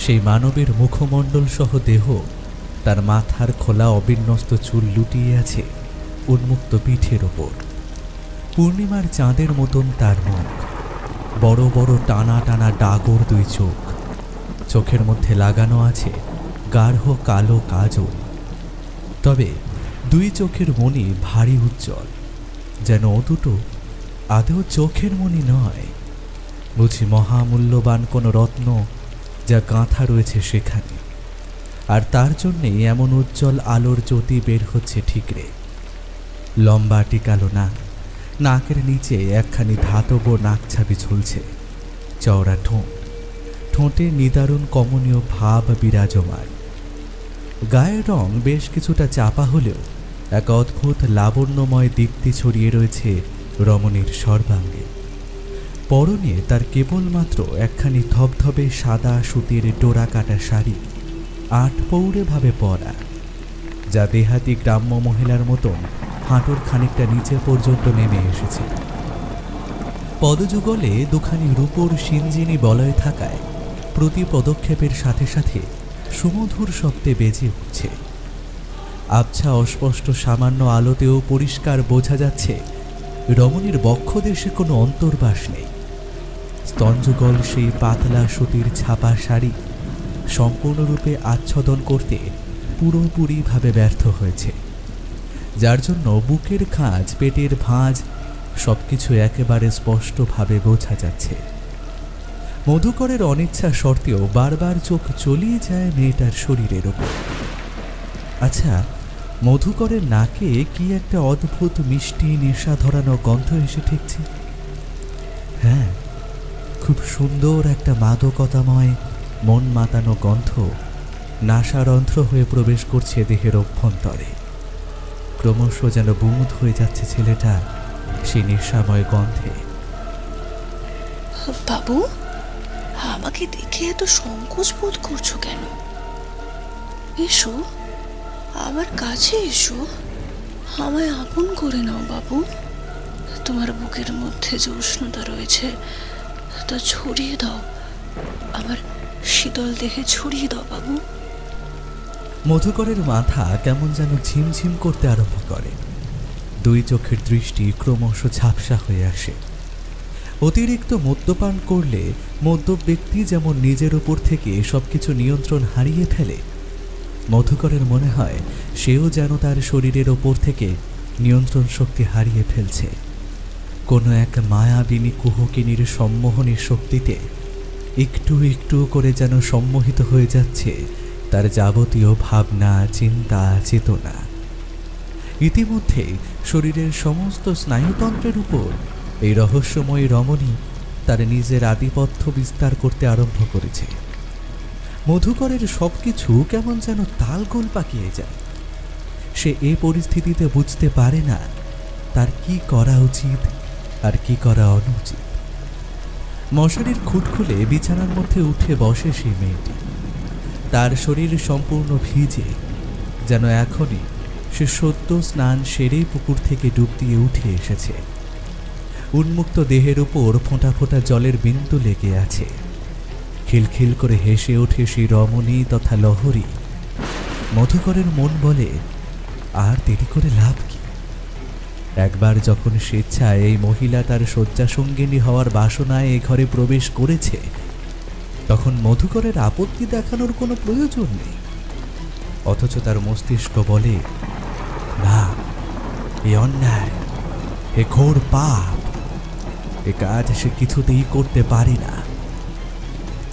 Speaker 4: সেই মানবের মুখমণ্ডল সহ দেহ, তার মাথার খোলা অবিন্যস্ত চুল লুটিয়ে আছে উন্মুক্ত পিঠের ওপর। পূর্ণিমার চাঁদের মতন তার মুখ, বড় বড় টানা টানা ডাগর দুই চোখ, চোখের মধ্যে লাগানো আছে গাঢ় কালো কাজল। তবে দুই চোখের মণি ভারী উজ্জ্বল, যেন ও দুটো আদৌ চোখের মণি নয়, বুঝি মহামূল্যবান কোনো রত্ন যা গাঁথা রয়েছে সেখানে। আর তার জন্যেই এমন উজ্জ্বল আলোর জ্যোতি বের হচ্ছে ঠিকরে। লম্বা টিকালো নাক, নাকের নিচে একখানি ধাতব নাকছাবি ঝুলছে। চওড়া ঠোঁট, ঠোঁটে নিদারুণ কমনীয় ভাব বিরাজমান। গায়ের রং বেশ কিছুটা চাপা হলেও এক অদ্ভুত লাবণ্যময় দীপ্তি ছড়িয়ে রয়েছে রমণীর সর্বাঙ্গে। পরনে তার কেবলমাত্র একখানি ধবধবে সাদা সুতির ডোরা কাটা শাড়ি, আটপৌরে ভাবে পরা, যা দেহাতি গ্রাম্য মহিলার মতন হাঁটুর খানিকটা নিচে পর্যন্ত নেমে এসেছে। পদযুগলে দুখানি রূপোর সিঞ্জিনী বলয় থাকায় প্রতি পদক্ষেপের সাথে সাথে সুমধুর শব্দে বেজে উঠছে। আবছা অস্পষ্ট সামান্য আলোতেও পরিষ্কার বোঝা যাচ্ছে রমণীর বক্ষদেশে কোনো অন্তর্বাস নেই। স্তনযুগল সেই পাতলা সুতির ছাপা শাড়ি সম্পূর্ণরূপে আচ্ছাদন করতে পুরোপুরিভাবে ব্যর্থ হয়েছে, যার জন্য বুকের খাঁজ, পেটের ভাঁজ সবকিছু একেবারে স্পষ্টভাবে বোঝা যাচ্ছে। মধুকরের অনিচ্ছা সত্ত্বেও বারবার চোখ চলিয়ে যায় মেয়েটার শরীরের ওপর। আচ্ছা, মধুকরের নাকে কি একটা অদ্ভুত মিষ্টি নেশা ধরানো গন্ধ এসে ঠেকছে। হ্যাঁ, খুব সুন্দর একটা মাদকতাময় মন মাতানো গন্ধ নাসারন্ধ্র হয়ে প্রবেশ করছে দেহের অভ্যন্তরে। ক্রমশ যেন বুঁদ হয়ে যাচ্ছে ছেলেটা সেই নেশাময় গন্ধে।
Speaker 1: বাবু, আমাকে দেখে এত সংকোচ বোধ করছো কেন? এসো, আমার কাছে এসো, আমায় আপন করে নাও বাবু। তোমার বুকের মধ্যে যে উষ্ণতা রয়েছে তা ছড়িয়ে দাও, আমার শীতল দেহে ছড়িয়ে দাও বাবু।
Speaker 4: মধুকরের মাথা কেমন যেন ঝিমঝিম করতে আরম্ভ করে। দুই চোখের দৃষ্টি ক্রমশ ঝাপসা হয়ে আসে। অতিরিক্ত মদ্যপান করলে মদ্যপ ব্যক্তি যেমন নিজের উপর থেকে সবকিছু নিয়ন্ত্রণ হারিয়ে ফেলে, মধুকরের মনে হয় সেও যেন তার শরীরের ওপর থেকে নিয়ন্ত্রণ শক্তি হারিয়ে ফেলছে। কোনো এক মায়াবিনী কুহকিনীর সম্মোহনী শক্তিতে একটু একটু করে যেন সম্মোহিত হয়ে যাচ্ছে তার যাবতীয় ভাবনা, চিন্তা, চেতনা। ইতিমধ্যে শরীরের সমস্ত স্নায়ুতন্ত্রের উপর এই রহস্যময়ী রমণী তার নিজের আধিপত্য বিস্তার করতে আরম্ভ করেছে। মধুকরের সবকিছু কেমন যেন তালগোল পাকিয়ে যায়। সে এই পরিস্থিতিতে বুঝতে পারে না তার কি করা উচিত আর কি করা অনুচিত। মশারির খুঁট খুলে বিছানার মধ্যে উঠে বসে সেই মেয়েটি। তার শরীর সম্পূর্ণ ভিজে, যেন এখনই সে সদ্য স্নান সেরেই পুকুর থেকে ডুব দিয়ে উঠে এসেছে। উন্মুক্ত দেহের উপর ফোঁটা ফোঁটা জলের বিন্দু লেগে আছে। খিলখিল করে হেসে ওঠে সেই রমণী তথা লহরী। মধুকরের মন বলে, আর দেরি করে লাভ কি? একবার যখন স্বেচ্ছায় এই মহিলা তার শয্যাসঙ্গিনী হওয়ার বাসনায় এ ঘরে প্রবেশ করেছে, তখন মধুকরের আপত্তি দেখানোর কোনো প্রয়োজন নেই। অথচ তার মস্তিষ্ক বলে, না, এ অন্যায়, এ ঘোর পাপ, এ কাজ সে কিছুতেই করতে পারে না।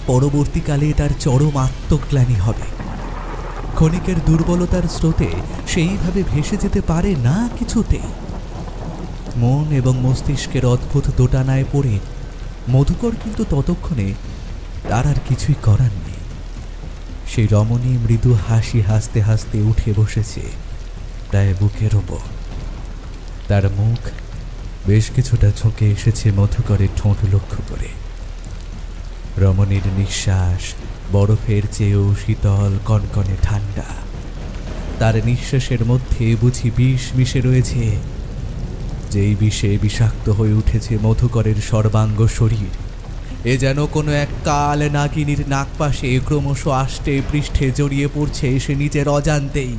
Speaker 4: পরবর্তীকালে তার চরম আত্মগ্লানি হবে। ক্ষণিকের দুর্বলতার স্রোতে সেইভাবে ভেসে যেতে পারে না কিছুতেই। মন এবং মস্তিষ্কের অদ্ভুত দোটানায় পড়ে মধুকর কিন্তু ততক্ষণে তার আর কিছুই করার নেই। সেই রমণী মৃদু হাসি হাসতে হাসতে উঠে বসেছে প্রায় বুকের ওপর। তার মুখ বেশ কিছুটা ঝুঁকে এসেছে মধুকরের ঠোঁট লক্ষ্য করে। রমণীর নিঃশ্বাস বরফের চেয়েও শীতল, কনকনে ঠান্ডা। তার নিঃশ্বাসের মধ্যে বুঝি বিষ মিশে রয়েছে। যেই বিষে বিষাক্ত হয়ে উঠেছে মধুকরের সর্বাঙ্গ শরীর, এ যেন কোনো এক কাল নাগিনীর নাগপাশে ক্রমশ আষ্টে পৃষ্ঠে জড়িয়ে পড়ছে সে নিজের অজান্তেই।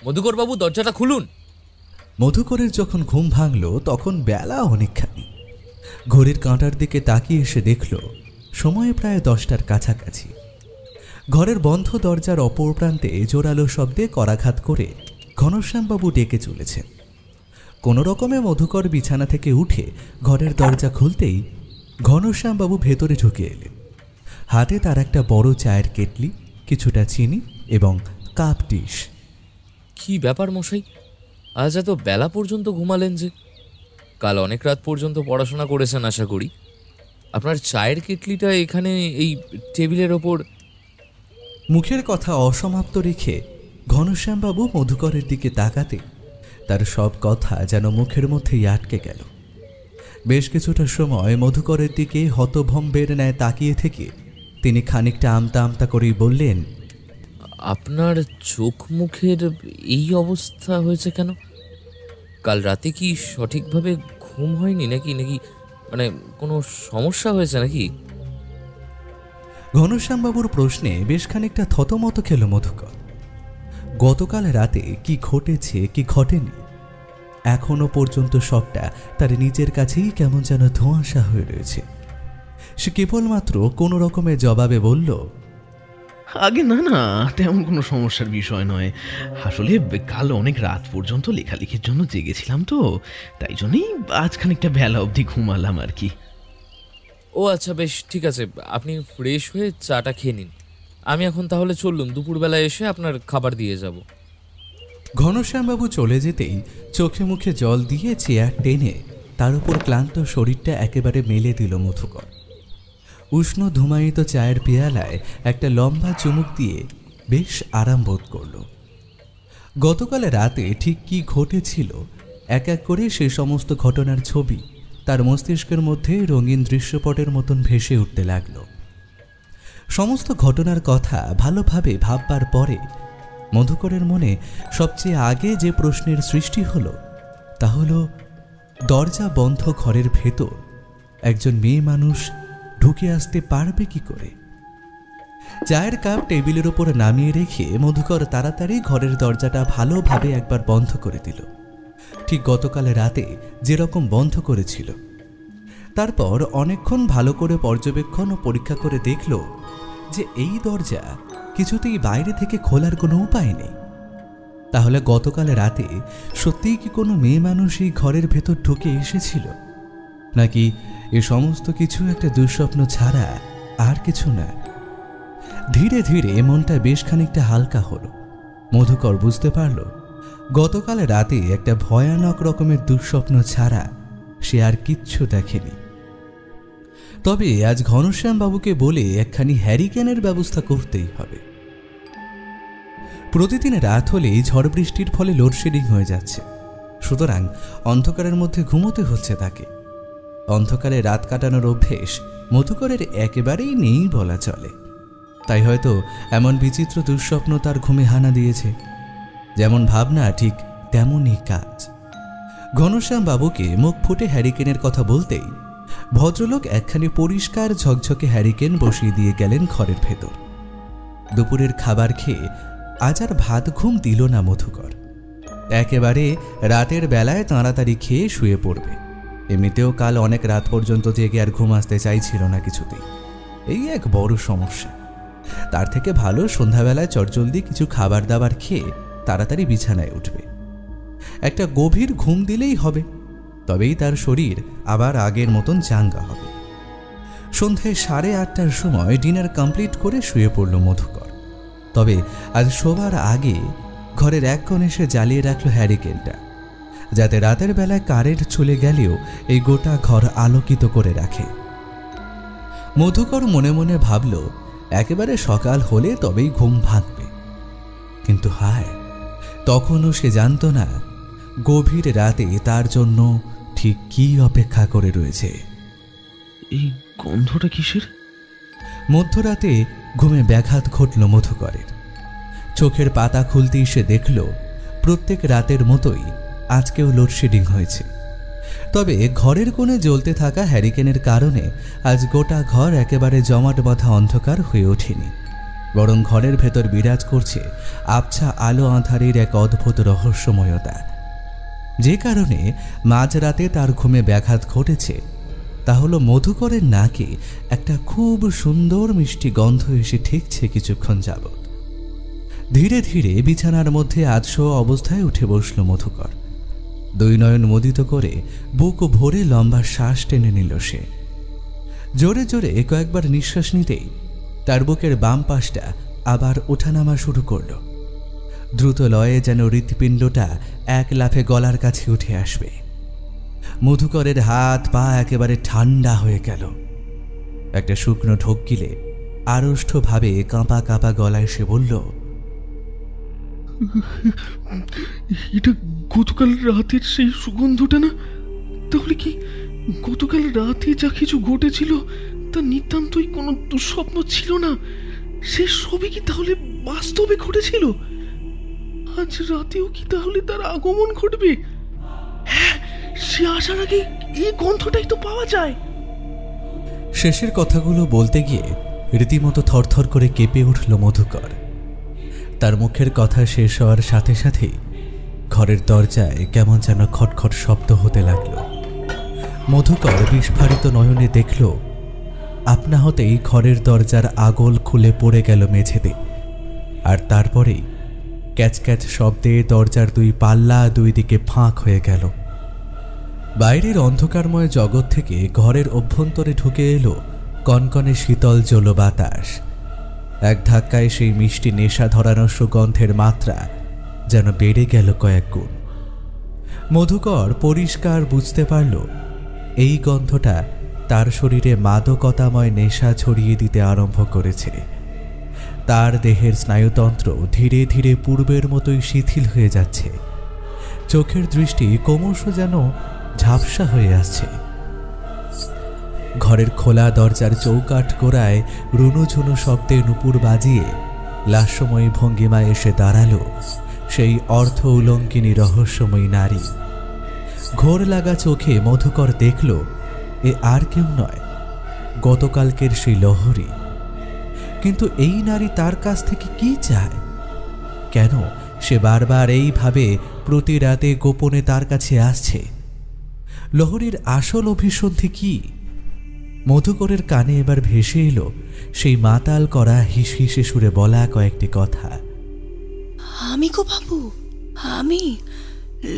Speaker 3: মধুকর বাবু, দরজাটা খুলুন।
Speaker 4: মধুকরের যখন ঘুম ভাঙল তখন বেলা অনেকখানি। ঘড়ির কাঁটার দিকে তাকিয়ে এসে দেখল সময় প্রায় 10টার কাছাকাছি। ঘরের বন্ধ দরজার অপর প্রান্তে জোরালো শব্দে করাঘাত করে ঘনশ্যামবাবু ডেকে চলেছেন। কোনো রকমে মধুকর বিছানা থেকে উঠে ঘরের দরজা খুলতেই ঘনশ্যামবাবু ভেতরে ঢুকে এলেন। হাতে তার একটা বড় চায়ের কেটলি, কিছুটা চিনি এবং কাপ ডিশ।
Speaker 3: কি ব্যাপার মশাই, আজ এত বেলা পর্যন্ত ঘুমালেন যে? কাল অনেক রাত পর্যন্ত পড়াশোনা করেছেন আশা করি। আপনার চায়ের কেটলিটা এখানে এই টেবিলের ওপর।
Speaker 4: মুখের কথা অসমাপ্ত রেখে ঘনশ্যামবাবু মধুকরের দিকে তাকাতে তার সব কথা যেন মুখের মধ্যেই আটকে গেল। বেশ কিছুটা সময় মধুকরের দিকে হতভম্বের ন্যায় তাকিয়ে থেকে তিনি খানিকটা আমতা আমতা করেই বললেন,
Speaker 3: আপনার চোখ মুখের এই অবস্থা হয়েছে কেন? কাল রাতে কি সঠিকভাবে ঘুম হয়নি নাকি নাকি মানে কোনো সমস্যা হয়েছে নাকি?
Speaker 4: ঘনশ্যামবাবুর প্রশ্নে বেশ খানিকটা থতমত খেল মধুকর। গতকাল রাতে কি ঘটেছে কি ঘটেনি এখনো পর্যন্ত সবটা তার নিজের কাছেই কেমন যেন ধোঁয়াশা হয়ে রয়েছে। সে কেবলমাত্র কোনো রকমের জবাবে বলল,
Speaker 5: আগে না না, তেমন কোনো সমস্যার বিষয় নয়। আসলে কাল অনেক রাত পর্যন্ত লেখালেখির জন্য জেগেছিলাম তো, তাই জন্যই আজ খানিকটা বেলা অবধি ঘুমালাম আর কি।
Speaker 3: ও আচ্ছা, বেশ ঠিক আছে, আপনি ফ্রেশ হয়ে চাটা খেয়ে নিন। আমি এখন তাহলে চললুম, দুপুরবেলায় এসে আপনার খাবার দিয়ে যাব।
Speaker 4: ঘনশ্যামবাবু চলে যেতেই চোখে মুখে জল দিয়ে চেয়ার টেনে তার উপর ক্লান্ত শরীরটা একেবারে মেলে দিল মধুকর। উষ্ণ ধুমায়িত চায়ের পেয়ালায় একটা লম্বা চুমুক দিয়ে বেশ আরাম বোধ করল। গতকাল রাতে ঠিক কি ঘটেছিল এক এক করে সে সমস্ত ঘটনার ছবি তার মস্তিষ্কের মধ্যে রঙিন দৃশ্যপটের মতন ভেসে উঠতে লাগল। সমস্ত ঘটনার কথা ভালোভাবে ভাববার পরে মধুকরের মনে সবচেয়ে আগে যে প্রশ্নের সৃষ্টি হলো তা হলো, দরজা বন্ধ ঘরের ভেতর একজন মেয়ে মানুষ ঢুকে আসতে পারবে কি করে? চায়ের কাপ টেবিলের উপর নামিয়ে রেখে মধুকর তাড়াতাড়ি ঘরের দরজাটা ভালোভাবে একবার বন্ধ করে দিল, ঠিক গতকাল রাতে যেরকম বন্ধ করেছিল। তারপর অনেকক্ষণ ভালো করে পর্যবেক্ষণ ও পরীক্ষা করে দেখল যে এই দরজা কিছুতেই বাইরে থেকে খোলার কোনো উপায় নেই। তাহলে গতকাল রাতে সত্যিই কি কোনো মেয়ে মানুষ এই ঘরের ভেতর ঢুকে এসেছিল, নাকি এ সমস্ত কিছু একটা দুঃস্বপ্ন ছাড়া আর কিছু না? ধীরে ধীরে মনটা বেশ খানিকটা হালকা হলো। মধুকর বুঝতে পারল গতকাল রাতে একটা ভয়ানক রকমের দুঃস্বপ্ন ছাড়া সে আর কিচ্ছু দেখেনি। তবে আজ ঘনশ্যামবাবুকে বলে একখানি হ্যারিকেনের ব্যবস্থা করতেই হবে। প্রতিদিন রাত হলেই ঝড় বৃষ্টির ফলে লোডশেডিং হয়ে যাচ্ছে, সুতরাং অন্ধকারের মধ্যে ঘুমোতে হচ্ছে তাকে। অন্ধকারে রাত কাটানোর অভ্যেস মধুকরের একেবারেই নেই বলা চলে। তাই হয়তো এমন বিচিত্র দুঃস্বপ্ন তার ঘুমে হানা দিয়েছে। যেমন ভাবনা ঠিক তেমনই কাজ। ঘনশ্যামবাবুকে মুখ ফুটে হ্যারিকেনের কথা বলতেই ভদ্রলোক একখানি পরিষ্কার ঝকঝকে হ্যারিকেন বসিয়ে দিয়ে গেলেন ঘরের ভেতর। দুপুরের খাবার খেয়ে আজ আর ভাত ঘুম দিল না মধুকর। একেবারে রাতের বেলায় তাড়াতাড়ি খেয়ে শুয়ে পড়বে। এমনিতেও কাল অনেক রাত পর্যন্ত জেগে আর ঘুম আসতে চাইছিল না কিছুতেই। এই এক বড় সমস্যা। তার থেকে ভালো সন্ধ্যাবেলায় চটজলদি কিছু খাবার দাবার খেয়ে তাড়াতাড়ি বিছানায় উঠবে। একটা গভীর ঘুম দিলেই হবে, তবেই তার শরীর আবার আগের মতন চাঙ্গা হবে। সন্ধ্যায় 8:30টার সময় ডিনার কমপ্লিট করে শুয়ে পড়ল মধুকর। তবে আজ শোবার আগে ঘরের এক কোণে সে জ্বালিয়ে রাখল হ্যারিকেনটা, যাতে রাতের বেলায় কারেন্ট চলে গেলেও এই গোটা ঘর আলোকিত করে রাখে। মধুকর মনে মনে ভাবল একেবারে সকাল হলে তবেই ঘুম ভাঙবে। কিন্তু হায়, তখনও সে জানত না গভীর রাতে তার জন্য ঠিক কী অপেক্ষা করে রয়েছে।
Speaker 5: এই গন্ধটা কিসের?
Speaker 4: মধ্যরাতে ঘুমে ব্যাঘাত ঘটল মধুকরের। চোখের পাতা খুলতেই সে দেখল প্রত্যেক রাতের মতোই আজকেও লোডশেডিং হয়েছে। তবে ঘরের কোণে জ্বলতে থাকা হ্যারিকেনের কারণে আজ গোটা ঘর একেবারে জমাট বাঁধা অন্ধকার হয়ে ওঠেনি, বরং ঘরের ভেতর বিরাজ করছে আবছা আলো আঁধারের এক অদ্ভুত রহস্যময়তা। যে কারণে মাঝরাতে তার ঘুমে ব্যাঘাত ঘটেছে তা হলো মধুকরের নাকে একটা খুব সুন্দর মিষ্টি গন্ধ এসে ঠেকছে কিছুক্ষণ যাবৎ। ধীরে ধীরে বিছানার মধ্যে আধশো অবস্থায় উঠে বসল মধুকর। দুই নয়ন মুদিত করে বুক ভরে লম্বা শ্বাস টেনে নিল সে। জোরে জোরে কয়েকবার নিঃশ্বাস নিতেই তার বুকের বাম পাশটা আবার ওঠানামা শুরু করল। দ্রুত লয়ে যেন হৃৎপিণ্ডটা এক লাফে গলার কাছে উঠে আসবে। মধুকরের হাত পা একেবারে ঠান্ডা হয়ে গেল। একটা শুকনো ঢোক গিলে আড়ষ্ঠভাবে কাঁপা কাঁপা গলায় সে বলল,
Speaker 5: এটা গতকাল রাতের সেই সুগন্ধটা না? তাহলে কি গতকাল রাতে যা কিছু ঘটেছিল তা নিতান্তই কোনো দুঃস্বপ্ন ছিল না? সে সবই কি তাহলে বাস্তবে ঘটেছিল? আজ রাতেও কি তাহলে তার আগমন ঘটবে? হ্যাঁ, সে আসার আগে এই গন্ধটাই তো পাওয়া যায়।
Speaker 4: শেষের কথাগুলো বলতে গিয়ে রীতিমতো থরথর করে কেঁপে উঠল মধুকর। তার মুখের কথা শেষ হওয়ার সাথে সাথেই ঘরের দরজায় কেমন যেন খটখট শব্দ হতে লাগল। মধুকর বিস্ফারিত নয়নে দেখল আপনা হতেই ঘরের দরজার আগল খুলে পড়ে গেল মেঝেতে, আর তারপরেই ক্যাচ ক্যাচ শব্দে দরজার দুই পাল্লা দুই দিকে ফাঁক হয়ে গেল। বাইরের অন্ধকারময় জগৎ থেকে ঘরের অভ্যন্তরে ঢুকে এলো কনকনে শীতল জল বাতাস। এক ধাক্কায় সেই মিষ্টি নেশা ধরানো সুগন্ধের মাত্রা যেন বেড়ে গেল কয়েক গুণ। মধুকর পরিষ্কার বুঝতে পারল এই গন্ধটা তার শরীরে মাদকতাময় নেশা ছড়িয়ে দিতে আরম্ভ করেছে। তার দেহের স্নায়ুতন্ত্র ধীরে ধীরে পূর্বের মতোই শিথিল হয়ে যাচ্ছে। চোখের দৃষ্টি ক্রমশ যেন ঝাপসা হয়ে আসছে। ঘরের খোলা দরজার চৌকাঠ গোড়ায় রুনুঝুনু শব্দে নুপুর বাজিয়ে লাস্যময়ী ভঙ্গিমায় এসে দাঁড়ালো সেই অর্থ উলঙ্কিনী রহস্যময়ী নারী। ঘোর লাগা চোখে মধুকর দেখল এ আর কেউ নয়, গতকালকের সেই লহরী। কিন্তু এই নারী তার কাছ থেকে কি চায়? কেন সে বারবার এইভাবে প্রতি রাতে গোপনে তার কাছে আসছে? লহরীর আসল অভিসন্ধি কি? মধুকরের কানে এবার ভেসে এলো সেই মাতাল করা হিসহিসে সুরে বলা কয়েকটি কথা।
Speaker 1: আমি গো বাবু, আমি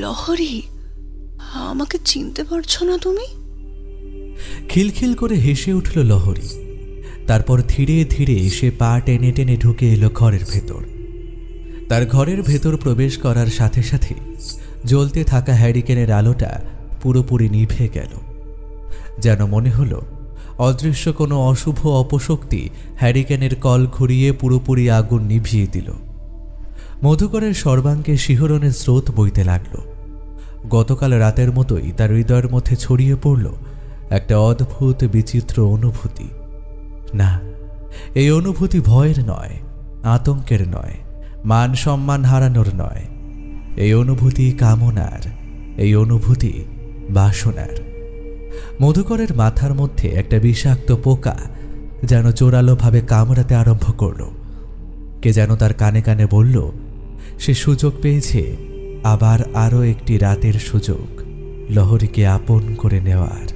Speaker 1: লহরী। আমাকে চিনতে পারছো না তুমি?
Speaker 4: খিলখিল করে হেসে উঠল লহরী। তারপর ধীরে ধীরে সে পা টেনে টেনে ঢুকে এলো ঘরের ভেতর। তার ঘরের ভেতর প্রবেশ করার সাথে সাথে জ্বলতে থাকা হ্যারিকেনের আলোটা পুরোপুরি নিভে গেল। যেন মনে হলো অদৃশ্য কোনো অশুভ অপশক্তি হ্যারিকেনের কল ঘুরিয়ে পুরোপুরি আগুন নিভিয়ে দিল। মধুকরের সর্বাঙ্গে শিহরণের স্রোত বইতে লাগল। গতকাল রাতের মতোই তার হৃদয়ের মধ্যে ছড়িয়ে পড়ল একটা অদ্ভুত বিচিত্র অনুভূতি। না, এই অনুভূতি ভয়ের নয়, আতঙ্কের নয়, মান সম্মান হারানোর নয়। এই অনুভূতি কামনার, এই অনুভূতি বাসনার। মধুকরের মাথার মধ্যে একটা বিষাক্ত পোকা যেন জোরালোভাবে কামড়াতে আরম্ভ করল। কে যেন তার কানে কানে বলল সে সুযোগ পেয়েছে আবার আরও একটি রাতের সুযোগ লহরীকে আপন করে নেওয়ার।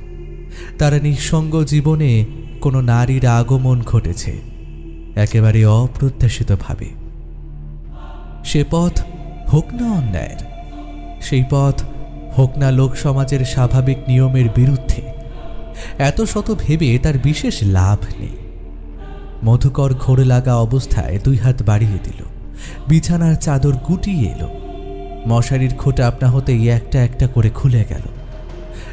Speaker 4: তার নিঃসঙ্গ জীবনে কোনো নারীর আগমন ঘটেছে একেবারে অপ্রত্যাশিতভাবে। সে পথ হোক না অন্যায়ের, সেই পথ হোক না লোক সমাজের স্বাভাবিক নিয়মের বিরুদ্ধে, এত শত ভেবে তার বিশেষ লাভ নেই। মধুকর ঘোর লাগা অবস্থায় দুই হাত বাড়িয়ে দিল, বিছানার চাদর গুটিয়ে এলো। মশারির খোঁটা আপনা হতেই একটা একটা করে খুলে গেল।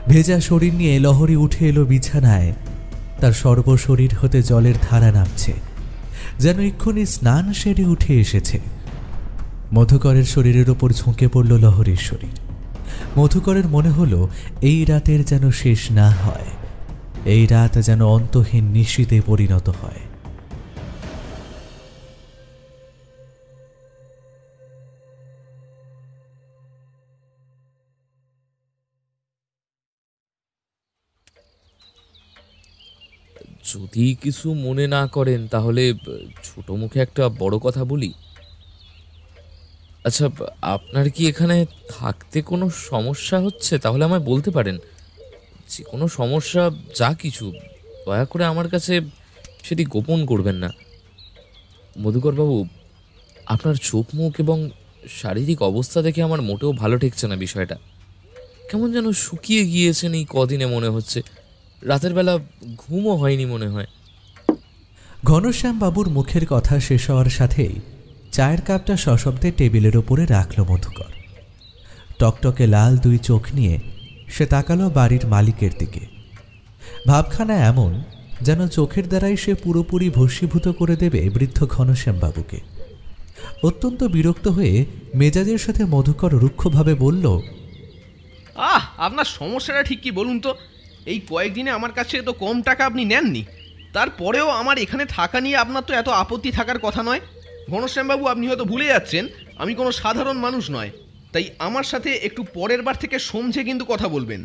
Speaker 4: ভেজা শরীর নিয়ে লহরী উঠে এলো বিছানায়। তার সর্বশরীর হতে জলের ধারা নামছে, যেন এক্ষুনি স্নান সেরে উঠে এসেছে। মধুকরের শরীরের ওপর ঝুঁকে পড়ল লহরীর শরীর। মধুকরের মনে হলো এই রাতের যেন শেষ না হয়, এই রাত যেন অন্তহীন নিশীথে পরিণত হয়।
Speaker 3: যদি কিছু মনে না করেন তাহলে ছোট মুখে একটা বড় কথা বলি। আচ্ছা, আপনার কি এখানে থাকতে কোনো সমস্যা হচ্ছে? তাহলে আমায় বলতে পারেন। যে কোনো সমস্যা যা কিছু, দয়া করে আমার কাছে সেটি গোপন করবেন না। মধুকরবাবু, আপনার চোখ মুখ এবং শারীরিক অবস্থা দেখে আমার মোটেও ভালো ঠেকছে না বিষয়টা। কেমন যেন শুকিয়ে গিয়েছেন এই কদিনে মনে হচ্ছে। রাতের বেলা ঘুমও হয়নি মনে হয়।
Speaker 4: ঘনশ্যাম বাবুর মুখের কথা শেষ হওয়ার সাথেই চায়ের কাপটা সশব্দে টেবিলের ওপরে রাখল মধুকর। টকটকে লাল দুই চোখ নিয়ে সে তাকালো বাড়ির মালিকের দিকে। ভাবখানা এমন যেন চোখের দ্বারাই সে পুরোপুরি ভস্মীভূত করে দেবে বৃদ্ধ ঘনশ্যাম বাবুকে। অত্যন্ত বিরক্ত হয়ে মেজাজের সাথে মধুকর রুক্ষভাবে বলল,
Speaker 5: আপনার সমস্যাটা ঠিক কি বলুন তো? এই কয়েকদিনে আমার কাছে তো কম টাকা আপনি নেননি, তারপরেও আমার এখানে থাকা নিয়ে আপনার তো এত আপত্তি থাকার কথা নয়। ঘনশ্যামবাবু, আপনি হয়তো ভুলে যাচ্ছেন আমি কোনো সাধারণ মানুষ নয়, তাই আমার সাথে একটু পরের বার থেকে সমঝে কিন্তু কথা বলবেন।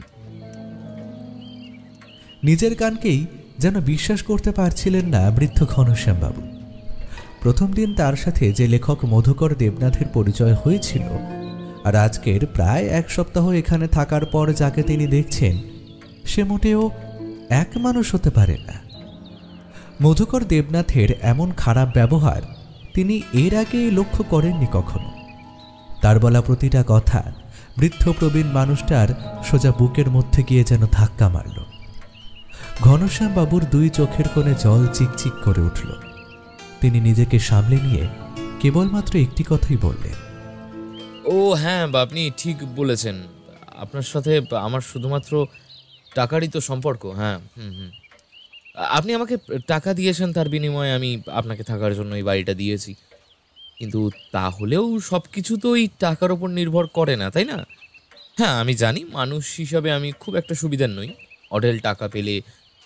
Speaker 4: নিজের কানকেই যেন বিশ্বাস করতে পারছিলেন না বৃদ্ধ ঘনশ্যাম বাবু। প্রথম দিন তার সাথে যে লেখক মধুকর দেবনাথের পরিচয় হয়েছিল, আর আজকের প্রায় এক সপ্তাহ এখানে থাকার পর যাকে তিনি দেখছেন, সে মোটেও এক মানুষ হতে পারে না। মধুকর দেবনাথের এমন খারাপ ব্যবহার তিনি এর আগে লক্ষ্য করেননি কখনো। তার বলা প্রতিটা কথা বৃদ্ধ প্রবীণ মানুষটার সোজা বুকের মধ্যে গিয়ে যেন ধাক্কা মারল। ঘনশ্যাম বাবুর দুই চোখের কোণে জল চিকচিক করে উঠল। তিনি নিজেকে সামলে নিয়ে কেবলমাত্র একটি কথাই বললেন,
Speaker 3: ও হ্যাঁ, আপনি ঠিক বলেছেন। আপনার সাথে আমার শুধুমাত্র টাকারই তো সম্পর্ক। হ্যাঁ, আপনি আমাকে টাকা দিয়েছেন, তার বিনিময়ে আমি আপনাকে থাকার জন্য এই বাড়িটা দিয়েছি। কিন্তু তাহলেও সব কিছু তো এই টাকার ওপর নির্ভর করে না, তাই না? হ্যাঁ, আমি জানি মানুষ হিসাবে আমি খুব একটা সুবিধার নই। অঢেল টাকা পেলে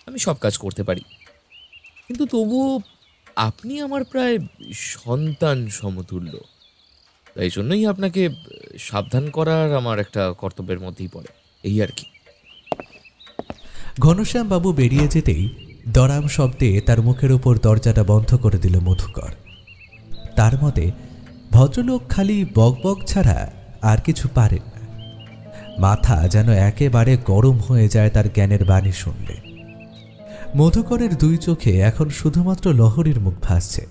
Speaker 3: আমি সব কাজ করতে পারি, কিন্তু তবুও আপনি আমার প্রায় সন্তান সমতুল্য। তাই জন্যই আপনাকে সাবধান করার আমার একটা কর্তব্যের মধ্যেই পড়ে, এই আর কি।
Speaker 4: ঘনশ্যাম বাবু বেরিয়ে যেতেই দরাম শব্দে তার মুখের উপর দরজাটা বন্ধ করে দিল মধুকর। তার মতে ভদ্রলোক খালি বকবক ছাড়া আর কিছু পারেন না। মাথা যেন একেবারে গরম হয়ে যায় তার জ্ঞানের বাণী শুনলে। মধুকরের দুই চোখে এখন শুধুমাত্র লহরীর মুখ ভাসছে।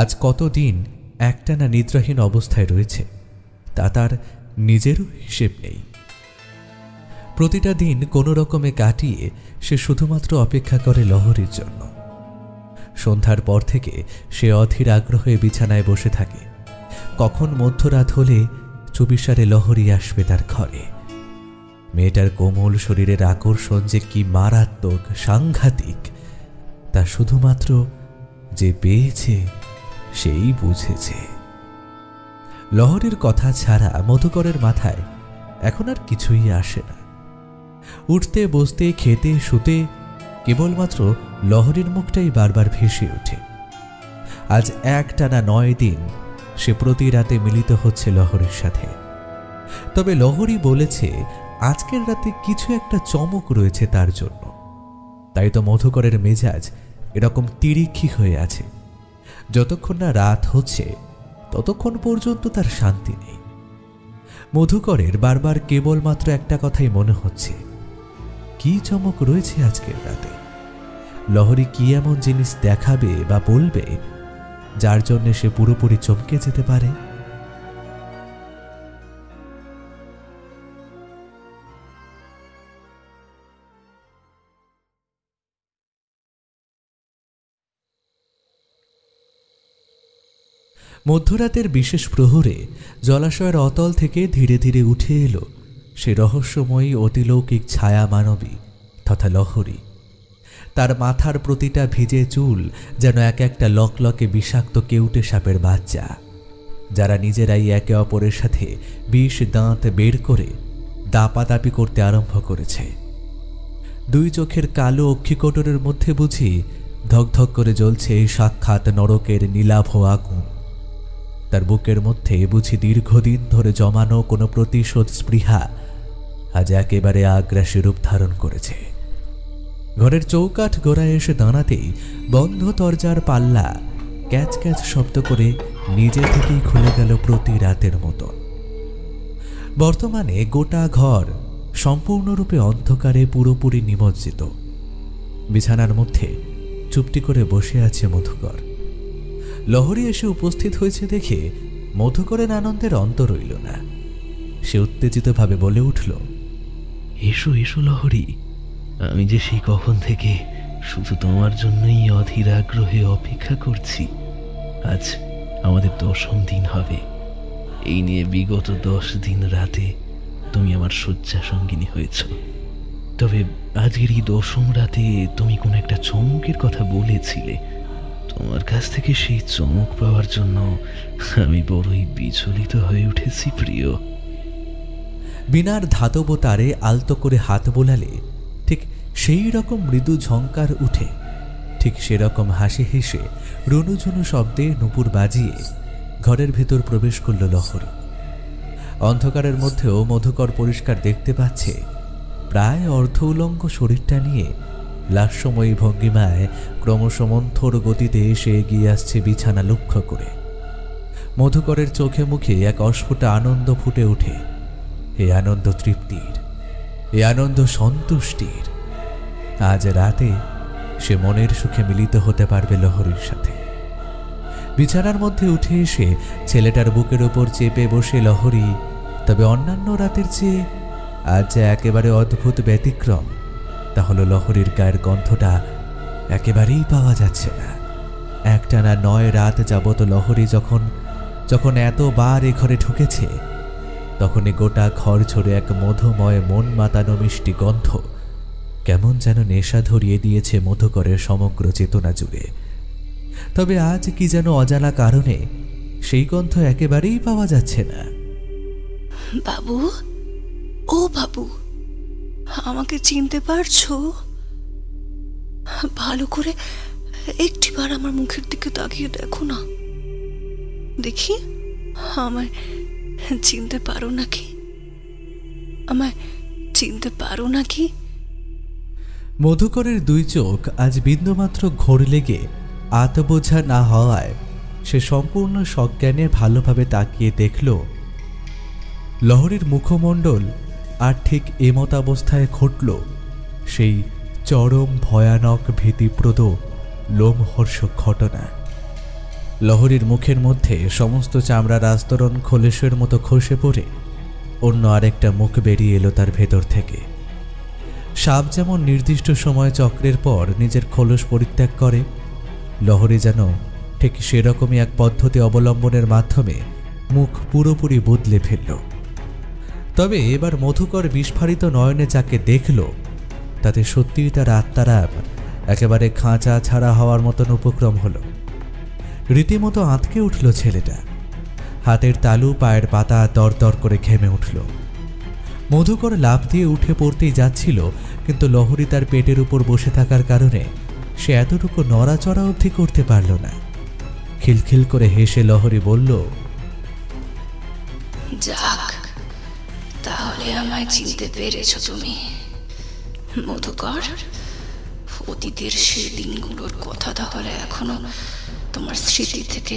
Speaker 4: আজ কতদিন একটানা নিদ্রাহীন অবস্থায় রয়েছে তা তার নিজেরও হিসেব নেই। প্রতিটা দিন কোনো রকমে কাটিয়ে সে শুধুমাত্র অপেক্ষা করে লহরীর জন্য। সন্ধ্যার পর থেকে সে অধীর আগ্রহে বিছানায় বসে থাকে, কখন মধ্যরাত হলে চুপিসারে লহরী আসবে তার ঘরে। মেয়েটার কোমল শরীরের আকর্ষণ যে কি মারাত্মক, সাংঘাতিক, তা শুধুমাত্র যে পেয়েছে সেই বুঝেছে। লহরীর কথা ছাড়া মধুকরের মাথায় এখন আর কিছুই আসে না। উঠতে বসতে খেতে শুতে কেবলমাত্র লহরীর মুখটাই বারবার ভেসে ওঠে। আজ একটানা 9 দিন সে প্রতি রাতে মিলিত হচ্ছে লহরীর সাথে। তবে লহরী বলেছে আজকের রাতে কিছু একটা চমক রয়েছে তার জন্য। তাই তো মধুকরের মেজাজ এরকম তিরিক্ষি হয়ে আছে। যতক্ষণ না রাত হচ্ছে ততক্ষণ পর্যন্ত তার শান্তি নেই। মধুকরের বারবার কেবলমাত্র একটা কথাই মনে হচ্ছে, কি চমক রয়েছে আজকের রাতে? লহরী কি এমন জিনিস দেখাবে বা বলবে যার জন্য সে পুরোপুরি চমকে যেতে পারে? মধ্যরাতের বিশেষ প্রহরে জলাশয়ের অতল থেকে ধীরে ধীরে উঠে এলো সে রহস্যময়ী অতিলৌকিক ছায়া মানবী তথা লহরী। তার মাথার প্রতিটা ভিজে চুল যেন এক একটা লকলকে বিষাক্ত কেউটে সাপের বাচ্চা। যারা নিজেরাই একে অপরের সাথে বিষ দাঁত বের করে দাপাদাপি করতে আরম্ভ করেছে। দুই চোখের কালো অক্ষিকোটরের মধ্যে বুঝি ধকধক করে জ্বলছে সাক্ষাৎ নরকের নীলাভ আগুন। তার বুকের মধ্যে বুঝি দীর্ঘদিন ধরে জমানো কোনো প্রতিশোধ স্পৃহা আজ একেবারে আগ্রাসী রূপ ধারণ করেছে। ঘরের চৌকাঠ গোড়ায় এসে দাঁড়াতেই বন্ধ দরজার পাল্লা ক্যাচ ক্যাচ শব্দ করে নিজে থেকেই খুলে গেল প্রতি রাতের মতো। বর্তমানে গোটা ঘর সম্পূর্ণরূপে অন্ধকারে পুরোপুরি নিমজ্জিত। বিছানার মধ্যে চুপটি করে বসে আছে মধুকর। লহরী এসে উপস্থিত হয়েছে দেখে মধুকরের আনন্দের অন্ত রইল না। সে উত্তেজিতভাবে বলে উঠল,
Speaker 5: এসো এসো লহরী, আমি যে সেই কখন থেকে শুধু তোমার জন্যই অধীর আগ্রহে অপেক্ষা করছি। আজ আমাদের 10ম দিন হবে। এই নিয়ে বিগত 10 দিন রাতে তুমি আমার শয্যা সঙ্গিনী হয়েছ। তবে আজকের এই 10ম রাতে তুমি কোন একটা চমকের কথা বলেছিলে। তোমার কাছ থেকে সেই চমক পাওয়ার জন্য আমি বড়ই বিচলিত হয়ে উঠেছি প্রিয়।
Speaker 4: বিনার ধাতব তারে আলতো করে হাত বোলালে ঠিক সেই রকম মৃদু ঝংকার উঠে, ঠিক সেরকম হাসি হেসে রুনুঝুনু শব্দে নুপুর বাজিয়ে ঘরের ভেতর প্রবেশ করল লহরী। অন্ধকারের মধ্যেও মধুকর পরিষ্কার দেখতে পাচ্ছে প্রায় অর্ধ উলঙ্গ শরীরটা নিয়ে লাস্যময়ী ভঙ্গিমায় ক্রমশ মন্থর গতিতে এসে এগিয়ে আসছে বিছানা লক্ষ্য করে। মধুকরের চোখে মুখে এক অস্ফুট আনন্দ ফুটে ওঠে। এ আনন্দ তৃপ্তির, এ আনন্দ সন্তুষ্টির। আজ রাতে সে মনের সুখে মিলিত হতে পারবে লহরীর সাথে। বিছানার মধ্যে উঠে এসে ছেলেটার বুকের ওপর চেপে বসে লহরী, তবে অন্যান্য রাতের চেয়ে আজ যে একেবারে অদ্ভুত ব্যতিক্রম, তা হলো লহরীর গায়ের গন্ধটা একেবারেই পাওয়া যাচ্ছে না। একটানা 9 রাত যাবত লহরী যখন এতবার এ ঘরে ঢুকেছে, তখনই গোটা ঘর ছড়ে এক মধুময় মন মাতানো মিষ্টি গন্ধ কেমন যেন নেশা ধরিয়ে দিয়েছে মধুকরের সমগ্র চেতনা জুড়ে। তবে আজ কি যেন অজানা কারণে সেই গন্ধ একেবারেই পাওয়া যাচ্ছে না।
Speaker 1: বাবু, ও বাবু, আমাকে চিনতে পারছো? ভালো করে একটিবার আমার মুখের দিকে তাকিয়ে দেখো না, দেখি আমায় চিনতে পারো নাকি? আমায় চিনতে পারো নাকি?
Speaker 4: মধুকরের দুই চোখ আজ বিন্দুমাত্র ঘোর লেগে আতবোঝা না হওয়ায় সে সম্পূর্ণ সজ্ঞানে ভালোভাবে তাকিয়ে দেখল লহরীর মুখমণ্ডল আর ঠিক এমতাবস্থায় ঘটল সেই চরম ভয়ানক ভীতিপ্রদ লোমহর্ষক ঘটনা। লহরীর মুখের মধ্যে সমস্ত চামড়ার আস্তরণ খোলসের মতো খসে পড়ে অন্য আরেকটা মুখ বেরিয়ে এলো তার ভেতর থেকে। সাপ যেমন নির্দিষ্ট সময় চক্রের পর নিজের খোলস পরিত্যাগ করে, লহরী যেন ঠিক সেরকমই এক পদ্ধতি অবলম্বনের মাধ্যমে মুখ পুরোপুরি বদলে ফেলল। তবে এবার মধুকর বিস্ফারিত নয়নে যাকে দেখল, তাতে সত্যিই তার আত্মারা একেবারে খাঁচা ছাড়া হওয়ার মতন উপক্রম হলো। রীতিমতো আঁতকে উঠল ছেলেটা। হাতের তালু পায়ের পাতা দরদর করে ঘেমে উঠল। মধুকর লাফ দিয়ে উঠে পড়তেই যাচ্ছিল, কিন্তু লহরী তার পেটের উপর বসে থাকার কারণে সে এতটুকু নড়াচড়া অবধি করতে পারল না। খিলখিল করে হেসে লহরী বলল,
Speaker 1: যাক, তাহলে আমায় চিনতে পেরেছো তুমি মধুকর। অতীতের সেই দিনগুলোর কথা তাহলে এখনো তোমার স্মৃতি থেকে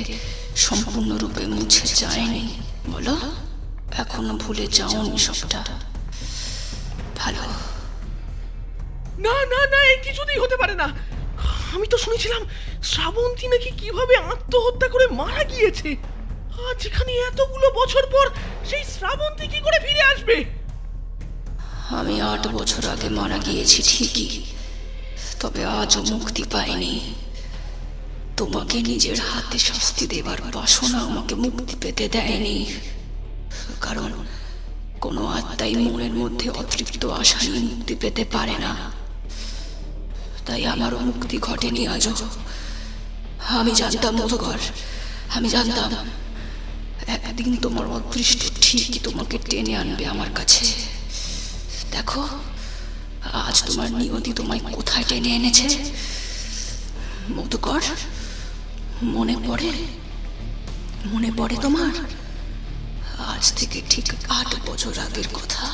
Speaker 1: সম্পূর্ণরূপে মুছে যায়নি, বলো? এখনো ভুলে যাওনি সবটা? ভালো।
Speaker 5: না না না, এই কিছুতেই হতে পারে না। আমি তো শুনেছিলাম শ্রাবন্তী নাকি কিভাবে আত্মহত্যা করে মারা গিয়েছে। আজ এখানে এতগুলো বছর পর সেই শ্রাবন্তী কি করে ফিরে আসবে?
Speaker 1: আমি 8 বছর আগে মারা গিয়েছি ঠিকই, তবে আজও মুক্তি পাইনি। তোমাকে নিজের হাতে শাস্তি দেবার বাসনা আমাকে মুক্তি পেতে দেয়নি, কারণ কোনো আত্মাই মনের মধ্যে অতৃপ্ত আশা নিয়ে মুক্তি পেতে পারে না। তাই আমারও মুক্তি ঘটেনি আজও। আমি জানতাম মধুকর, আমি জানতাম একদিন তোমার অদৃষ্ট ঠিকই তোমাকে টেনে আনবে আমার কাছে। দেখো আজ তোমার নিয়তি তোমায় কোথায় টেনে এনেছে। মধুকর, মনে পড়ে তোমার? আজ থেকে ঠিক 8 বছর আগের কথা,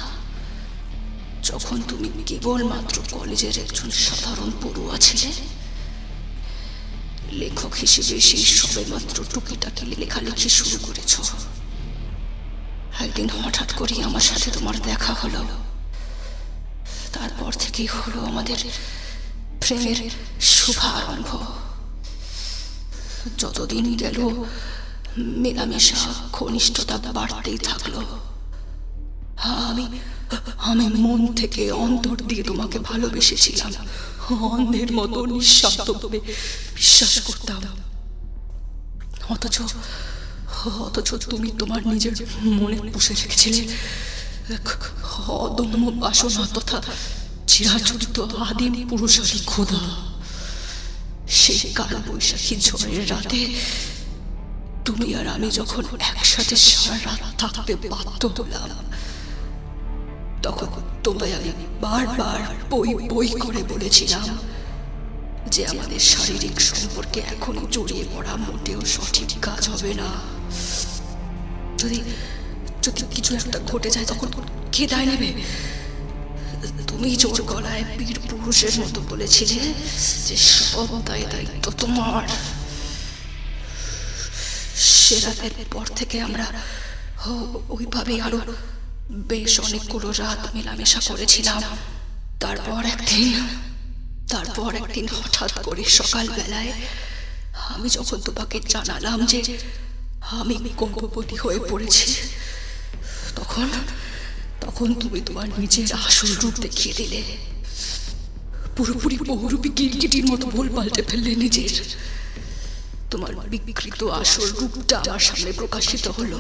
Speaker 1: যখন তুমি কেবলমাত্র কলেজের একজন সাধারণ পড়ুয়া ছিলে। লেখক হিসেবে সেই সবে মাত্র টুকিটাকি লেখালেখি শুরু করেছ। একদিন হঠাৎ করে আমার সাথে তোমার দেখা হলো। তারপর থেকেই হলো আমাদের প্রেমের শুভারম্ভ। যতদিন গেল মেলামেশা ঘনিষ্ঠতা বাড়তেই থাকলো। আমি মন থেকে অন্তর দিয়ে তোমাকে ভালোবেসেছিলাম, অন্ধের মতো নিঃস্বার্থভাবে বিশ্বাস করতাম। অথচ তুমি তোমার নিজের মনে পুষে রেখেছিলে এক অদম্য বাসনা তথা চিরাচরিত আদিম পুরুষালী ক্ষুধা। সেই কাল বৈশাখী ঝড়ের রাতে তুমি আর আমি যখন একসাথে সারা রাত থাকতে বাধ্য হলাম, তখন তোমায় আমি বারবার বই করে বলেছিলাম যে আমাদের শারীরিক সম্পর্কে এখনই জড়িয়ে পড়া মোটেও সঠিক কাজ হবে না। যদি কিছু একটা ঘটে যায় তখন কে দায় নেবে? তুমি জোর গলায় বীর পুরুষের মতো বলেছিলে যে সব দায়িত্ব তোমার। সে রাতের পর থেকে আমরা ওইভাবেই আরো বেশ অনেকগুলো রাত মেলামেশা করেছিলাম। তারপর একদিন হঠাৎ করে সকালবেলায় আমি যখন তোমাকে জানালাম যে আমি গর্ভবতী হয়ে পড়েছি, তখন তুমি তোমার নিজের আসল রূপ দেখিয়ে দিলে। পুরোপুরি বহুরূপী গিরগিটির মতো ভুল পাল্টে ফেললে নিজের। তোমার বিকৃত আসল রূপটা আমার সামনে প্রকাশিত হলো।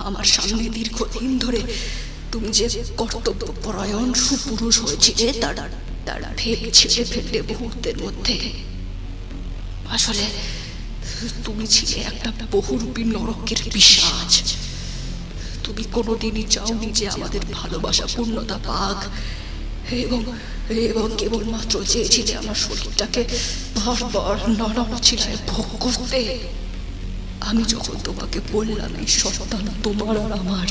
Speaker 1: আমার সামনে দীর্ঘদিন ধরে তুমি যে কর্তব্যপরায়ণ সুপুরুষ হয়েছিলে তার ভেদ ছেড়ে ফেললে মুহূর্তের মধ্যে। আসলে তুমি ছিলে একটা বহুরূপী নরকের পিশাচ। তুমি কোনোদিনই চাওনি যে আমাদের ভালোবাসা পূর্ণতা পাক, এবং কেবলমাত্র চেয়েছিলে আমার শরীরটাকে বারবার নড়াচড়ায় ভোগ করতে। আমি যখন তোমাকে বললাম এই সন্তান তোমার আর আমার,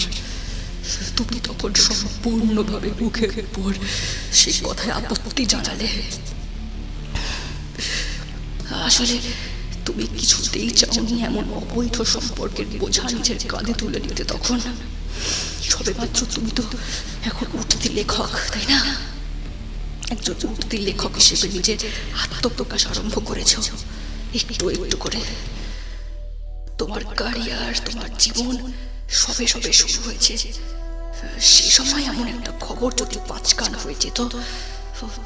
Speaker 1: তুমি তখন সম্পূর্ণভাবে মুখের উপর সেই কথায় আপত্তি জানালে। আসলে তুমি কিছুতেই চাওনি এমন অবৈধ সম্পর্কের বোঝা নিজের কাঁধে তুলে নিতে। তখন সবে মাত্র তুমি তো এখন উঠতি লেখক, তাই না? একজন উঠতি লেখক হিসেবে নিজের আত্মপ্রকাশ আরম্ভ করেছ একটু একটু করে। তোমার ক্যারিয়ার, তোমার জীবন সবে শুরু হয়েছে। সেই সময় এমন একটা খবর যদি 5 কান হয়ে যেত,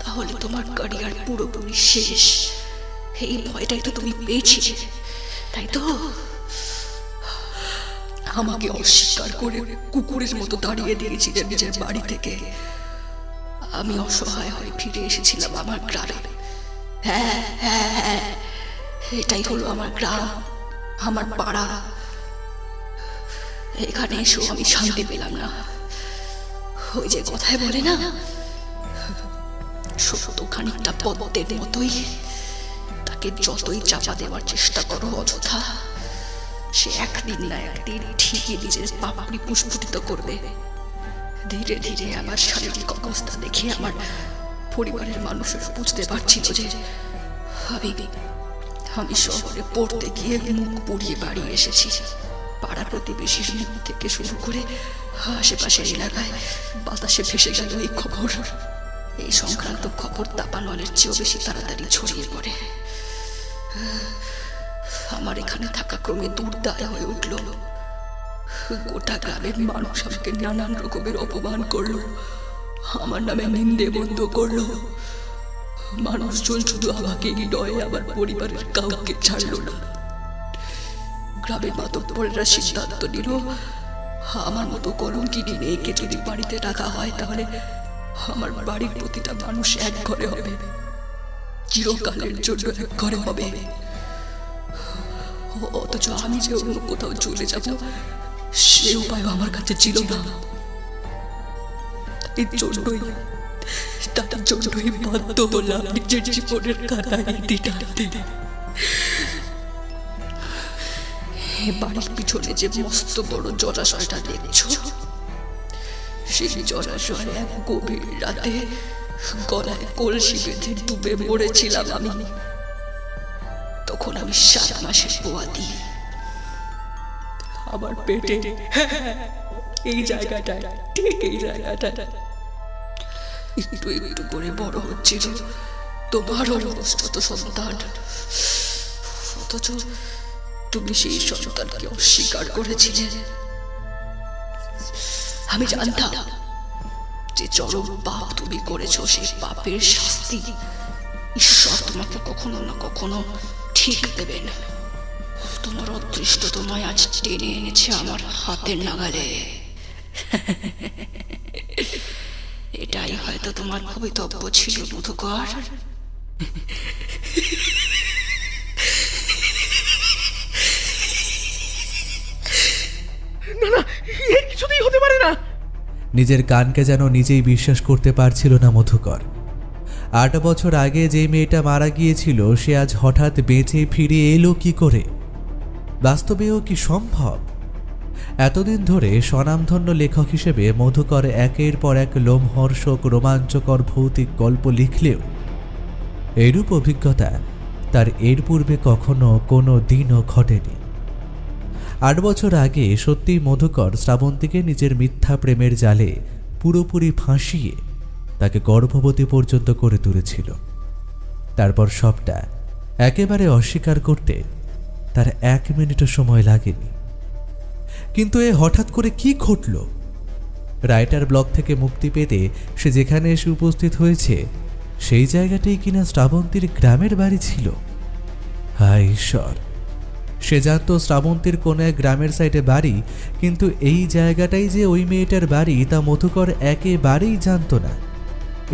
Speaker 1: তাহলে তোমার ক্যারিয়ার পুরোপুরি শেষ। এই ভয়টাই তো তুমি পেয়েছিলে, তাই তো? আমাকে অস্বীকার করে কুকুরের মতো দাঁড়িয়ে দিয়েছিলে নিজের বাড়ি থেকে। আমি অসহায় হয়ে ফিরে এসেছিলাম আমার গ্রামে। হ্যাঁ, এটাই হলো আমার গ্রাম, আমার পাড়া। এখানে এসেও আমি শান্তি পেলাম না। ওই যে কথায় বলে না, সত্য খানিকটা পদ্মের মতোই, তাকে যতই চাপা দেওয়ার চেষ্টা করো অযথা, সে একদিন না একদিন ঠিকই নিজের পাপড়ি পুষ্পিত করবে। ধীরে ধীরে আমার শারীরিক অবস্থা দেখে আমার পরিবারের মানুষেরা বুঝতে পারছিল যে আমি শহরে পড়তে গিয়ে মুখ পুড়িয়ে বাড়ি এসেছি। পাড়া প্রতিবেশীর মুখ থেকে শুরু করে আশেপাশের এলাকায় বাতাসে ভেসে গেল এই খবর। এই সংক্রান্ত খবর দাবানলের চেয়েও বেশি তাড়াতাড়ি ছড়িয়ে পড়ে। আমার এখানে থাকা ক্রমে দুর্দায় হয়ে উঠল। গোটা গ্রামের মানুষ আমাকে নানান রকমের অপমান করলো, আমার নামে নিন্দে বন্ধ করলো। মানুষজন শুধু আমাকে নয়, আমার পরিবারের কাউকে ছাড়লো না। গ্রামের মাতব্বরেরা সিদ্ধান্ত নিল, আমার মতো কলঙ্কিনী মেয়েকে যদি বাড়িতে রাখা হয় তাহলে আমার বাড়ির প্রতিটা মানুষ এক ঘরে হবে, চিরকালের জন্য এক ঘরে হবে। অথচ আমি যে অন্য কোথাও চলে যাব সে উপায় আমার কাছে ছিল না। তার জন্যই বাধ্য হলাম নিজের জীবনের কাটায় দিতে। বাড়ির পিছনে যে মস্ত বড় জলাশয়টা দেখছো, সেই জলাশয়ে এক গভীর রাতে গলায় কলসি বেঁধে ডুবে মরেছিলাম আমি। তখন আমি 7 মাসের পোয়াতি। আমার পেটে এই জায়গাটায়, ঠিক এই জায়গাটায় একটু একটু করে বড় হচ্ছিল তোমার অনবস্ত সন্তান। অথচ তুমি সেই সন্তানকে অস্বীকার করেছিলে। আমি জানতাম যে চরম পাপ তুমি করেছো, সেই পাপের শাস্তি ঈশ্বর তোমাকে কখনো না কখনো ঠিক দেবেন। তোমার অদৃষ্ট তোমায় আজ টেনে এনেছে আমার হাতের নাগালে। এটাই হয়তো তোমার ভবিতব্য ছিল মধুকর।
Speaker 5: না না, এ কিছুতেই হতে পারে না।
Speaker 4: নিজের কানকে যেন নিজেই বিশ্বাস করতে পারছিল না মধুকর। 8 বছর আগে যে মেয়েটা মারা গিয়েছিল সে আজ হঠাৎ বেঁচে ফিরে এলো কি করে? বাস্তবেও কি সম্ভব? এতদিন ধরে স্বনামধন্য লেখক হিসেবে মধুকর একের পর এক লোমহর্ষক রোমাঞ্চকর ভৌতিক গল্প লিখলেও এরূপ অভিজ্ঞতা তার এর পূর্বে কখনো কোনো দিনও ঘটেনি। 8 বছর আগে সত্যিই মধুকর শ্রাবন্তীকে নিজের মিথ্যা প্রেমের জালে পুরোপুরি ফাঁসিয়ে তাকে গর্ভবতী পর্যন্ত করে তুলেছিল। তারপর সবটা একেবারে অস্বীকার করতে তার 1 মিনিটও সময় লাগেনি। কিন্তু এ হঠাৎ করে কি ঘটল? রাইটার ব্লক থেকে মুক্তি পেতে সে যেখানে এসে উপস্থিত হয়েছে সেই জায়গাটাই কিনা শ্রাবন্তীর গ্রামের বাড়ি ছিল। হায় ঈশ্বর! সে জানত শ্রাবন্তীর কোনো এক গ্রামের সাইডে বাড়ি, কিন্তু এই জায়গাটাই যে ওই মেয়েটার বাড়ি তা মধুকর একেবারেই জানত না।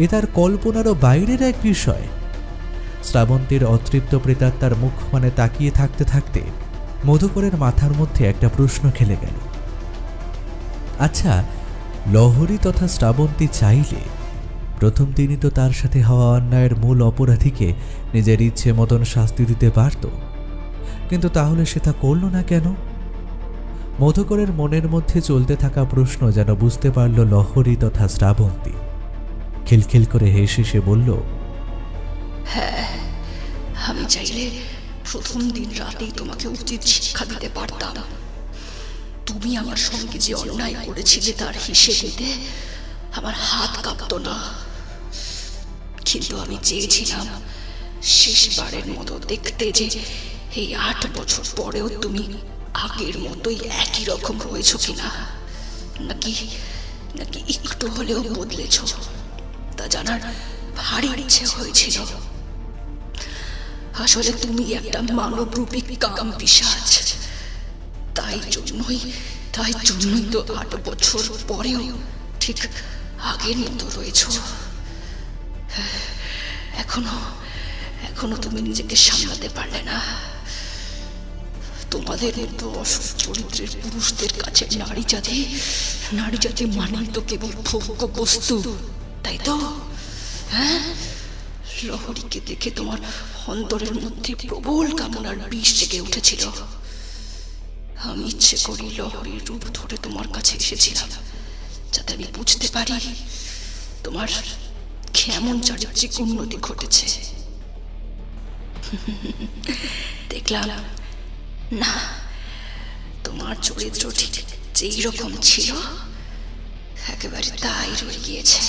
Speaker 4: এ তার কল্পনারও বাইরের এক বিষয়। শ্রাবন্তীর অতৃপ্ত প্রেতাত্মার মুখ মানে তাকিয়ে থাকতে থাকতে মধুকরের মাথার মধ্যে একটা প্রশ্ন খেলে গেল। আচ্ছা, লহরী তথা শ্রাবন্তী চাইলে প্রথম দিনই তো তার সাথে হওয়া অন্যায়ের মূল অপরাধীকে নিজের ইচ্ছে মতন শাস্তি দিতে পারত, কিন্তু তাহলে সে তা করল না কেন? মধুকরের মনের মধ্যে চলতে থাকা প্রশ্ন যেন বুঝতে পারল লহরী তথা শ্রাবন্তী। খিলখিল করে হেসে সে বলল,
Speaker 1: হ্যাঁ, আমি চাইলে প্রথম দিন রাতেই তোমাকে উচিত শিক্ষা দিতে পারতাম। তুমি আমার সঙ্গে যে অন্যায় করেছিলে তার হিসেব দিতে আমার হাত কাঁপতো না। কিন্তু আমি চেয়েছিলাম শেষবারের মতো দেখতে যে এই 8 বছর পরেও তুমি আগের মতোই একই রকম রয়েছ কিনা, নাকি নাকি একটু হলেও বদলেছ তা জানার ভারী ইচ্ছে হয়েছিল। আসলে তুমি একটা মানবরূপী কাম পিশাচ। তাই জন্যই তো 8 বছর পরেও ঠিক আগের মতো রয়েছ। এখনো তুমি নিজেকে সামলাতে পারলে না। তোমাদের মতো অসৎ চরিত্রের পুরুষদের কাছে নারী জাতি মানেই তো কেবল ভোগ্য বস্তু, তাই তো? হ্যাঁ, লহরীকে দেখে তোমার অন্তরের মধ্যে প্রবল কামনার বিষ জেগে উঠেছিল। আমি ইচ্ছে করি লহরীর রূপ ধরে তোমার কাছে এসেছিলাম, যাতে আমি বুঝতে পারি তোমার কেমন চারিত্রিক উন্নতি ঘটেছে। দেখলাম না, তোমার চরিত্র ঠিক যেই রকম ছিল একেবারে তাই রয়ে গিয়েছে।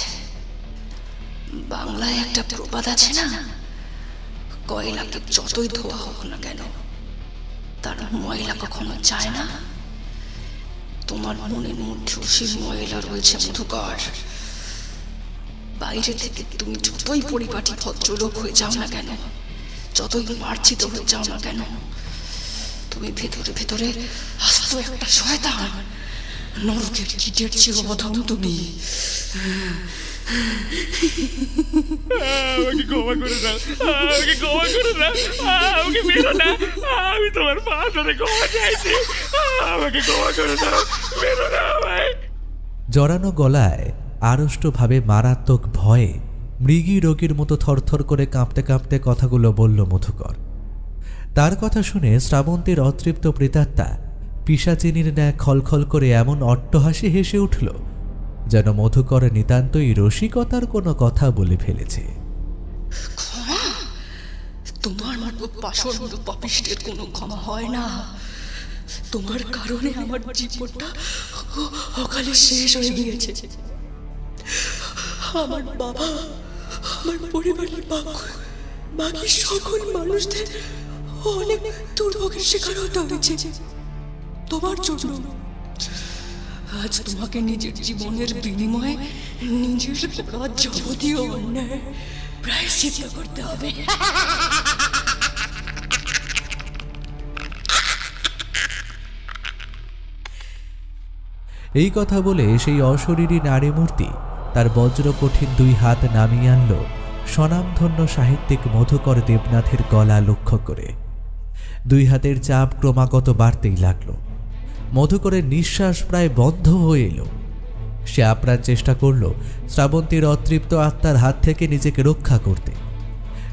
Speaker 1: বাংলায় একটা প্রবাদ আছে না, কয়লাকে যতই ধোয়া হোক না কেন তার ময়লা কখনো যায় না। তোমার মনের মধ্যেও সেই ময়লা রয়েছে মধুকর। বাইরে থেকে তুমি যতই পরিপাটি ভদ্রলোক হয়ে যাও না কেন, যতই মার্জিত হয়ে যাও না কেন, তুমি ভেতরে ভেতরে আস্ত একটা শয়তান, নরকের কীটের চেয়ে অধম তুমি।
Speaker 5: আমাকে ক্ষমা করে দাও, আমাকে ক্ষমা করে দাও, আমাকে মেরো না, আমি তোমার পা ধরে ক্ষমা চাইছি, আমাকে ক্ষমা করে দাও, মেরো না আমায়।
Speaker 4: জড়ানো গলায় আড়ষ্টভাবে মারাত্মক ভয়ে মৃগী রোগীর মতো থরথর করে কাঁপতে কাঁপতে কথাগুলো বলল মধুকর। তার কথা শুনে শ্রাবন্তীর অতৃপ্ত প্রেতাত্মা পিশাচিনীর ন্যায় খলখল করে এমন অট্টহাসি হেসে উঠল যেন মধুকর নিতান্তই রসিকতার কোনো কথা বলে ফেলেছে।
Speaker 1: তোমার মতো পাষণ্ড পাপিষ্টের কোনো ক্ষমা হয় না। তোমার কারণে আমার জীবনটা অকালে শেষ হয়ে গিয়েছে। আমার বাবা, আমার পরিবারের বাকি সকল মানুষদের অনেক দুর্ভোগের শিকার হতে হয়েছে তোমার জন্য। আজ তোমাকে নিজের জীবনের বিনিময়ে নিজের করা যাবতীয় অন্যায় প্রায়শ্চিত্ত করতে হবে।
Speaker 4: এই কথা বলে সেই অশরীরী নারী মূর্তি তার বজ্র কঠিন 2 হাত নামিয়ে আনল স্বনামধন্য সাহিত্যিক মধুকর দেবনাথের গলা লক্ষ্য করে। 2 হাতের চাপ ক্রমাগত বাড়তেই লাগল। মধুকরের নিঃশ্বাস প্রায় বন্ধ হয়ে এলো। সে আপ্রাণ চেষ্টা করল শ্রাবন্তীর অতৃপ্ত আত্মার হাত থেকে নিজেকে রক্ষা করতে,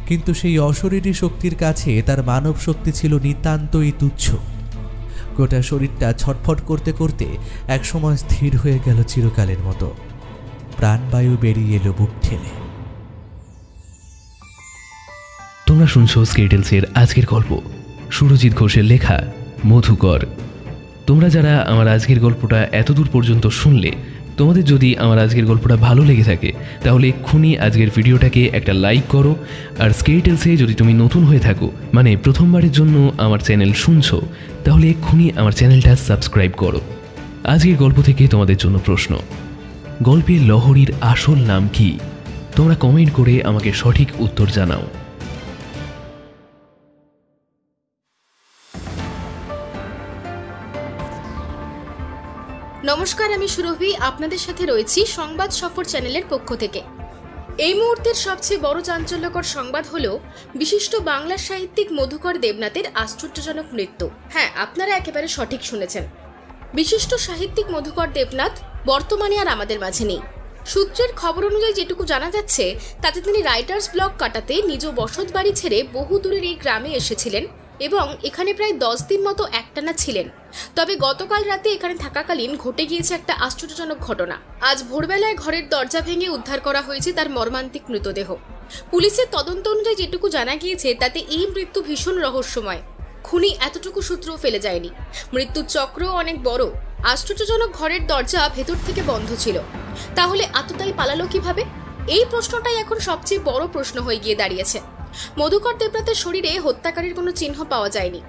Speaker 4: কিন্তু সেই অশরীরী শক্তির কাছে তার মানব শক্তি ছিল নিতান্তই তুচ্ছ। গোটা শরীরটা ছটফট করতে করতে একসময় স্থির হয়ে গেল চিরকালের মতো। প্রাণবায়ু বেরিয়ে এলো বুক ঠেলে।
Speaker 2: তোমরা শুনছো স্কেটেলসের আজকের গল্প, সুরজিৎ ঘোষের লেখা মধুকর। তোমরা যারা আমার আজকের গল্পটা এতদূর পর্যন্ত শুনলে, তোমাদের যদি আমার আজকের গল্পটা ভালো লেগে থাকে তাহলে এক্ষুনি আজকের ভিডিওটাকে একটা লাইক করো। আর স্কেটেলসে যদি তুমি নতুন হয়ে থাকো, মানে প্রথমবারের জন্য আমার চ্যানেল শুনছো, তাহলে এক্ষুনি আমার চ্যানেলটা সাবস্ক্রাইব করো। আজকের গল্প থেকে তোমাদের জন্য প্রশ্ন, গল্পের লহরীর আসল নাম কি? তোমরা কমেন্ট করে আমাকে সঠিক উত্তর জানাও।
Speaker 6: নমস্কার, আমি সুরভি আপনাদের সাথে রয়েছি সংবাদ সফর চ্যানেলের পক্ষ থেকে। এই মুহূর্তের সবচেয়ে বড় চাঞ্চল্যকর সংবাদ হলো বিশিষ্ট বাংলা সাহিত্যিক মধুকর দেবনাথের আশ্চর্যজনক মৃত্যু। হ্যাঁ, আপনারা একেবারে সঠিক শুনেছেন। বিশিষ্ট সাহিত্যিক মধুকর দেবনাথ বর্তমানে আর আমাদের মাঝে নেই। সূত্রের খবর অনুযায়ী যেটুকু জানা যাচ্ছে তাতে তিনি রাইটার্স ব্লক কাটাতে নিজ বসত বাড়ি ছেড়ে বহু দূরের এই গ্রামে এসেছিলেন এবং এখানে প্রায় 10 দিন মতো একটানা ছিলেন। তবে গতকাল রাতে এখানে থাকাকালীন ঘটে গিয়েছে একটা আশ্চর্যজনক ঘটনা। আজ ভোরবেলায় ঘরের দরজা ভেঙে উদ্ধার করা হয়েছে তার মর্মান্তিক মৃতদেহ। পুলিশের তদন্ত অনুযায়ী যেটুকু জানা গিয়েছে তাতে এই মৃত্যু ভীষণ রহস্যময়। খুনি এতটুকু সূত্র ফেলে যায়নি। মৃত্যুর চক্র অনেক বড়। আশ্চর্যজনক ঘরের দরজা ভেতর থেকে বন্ধ ছিল। তাহলে আততায়ী পালালো কিভাবে? এই প্রশ্নটাই এখন সবচেয়ে বড় প্রশ্ন হয়ে গিয়ে দাঁড়িয়েছে। মধুকর দেবনাথের শরীরে হত্যাকারীর কোনো চিহ্ন পাওয়া যায়নি।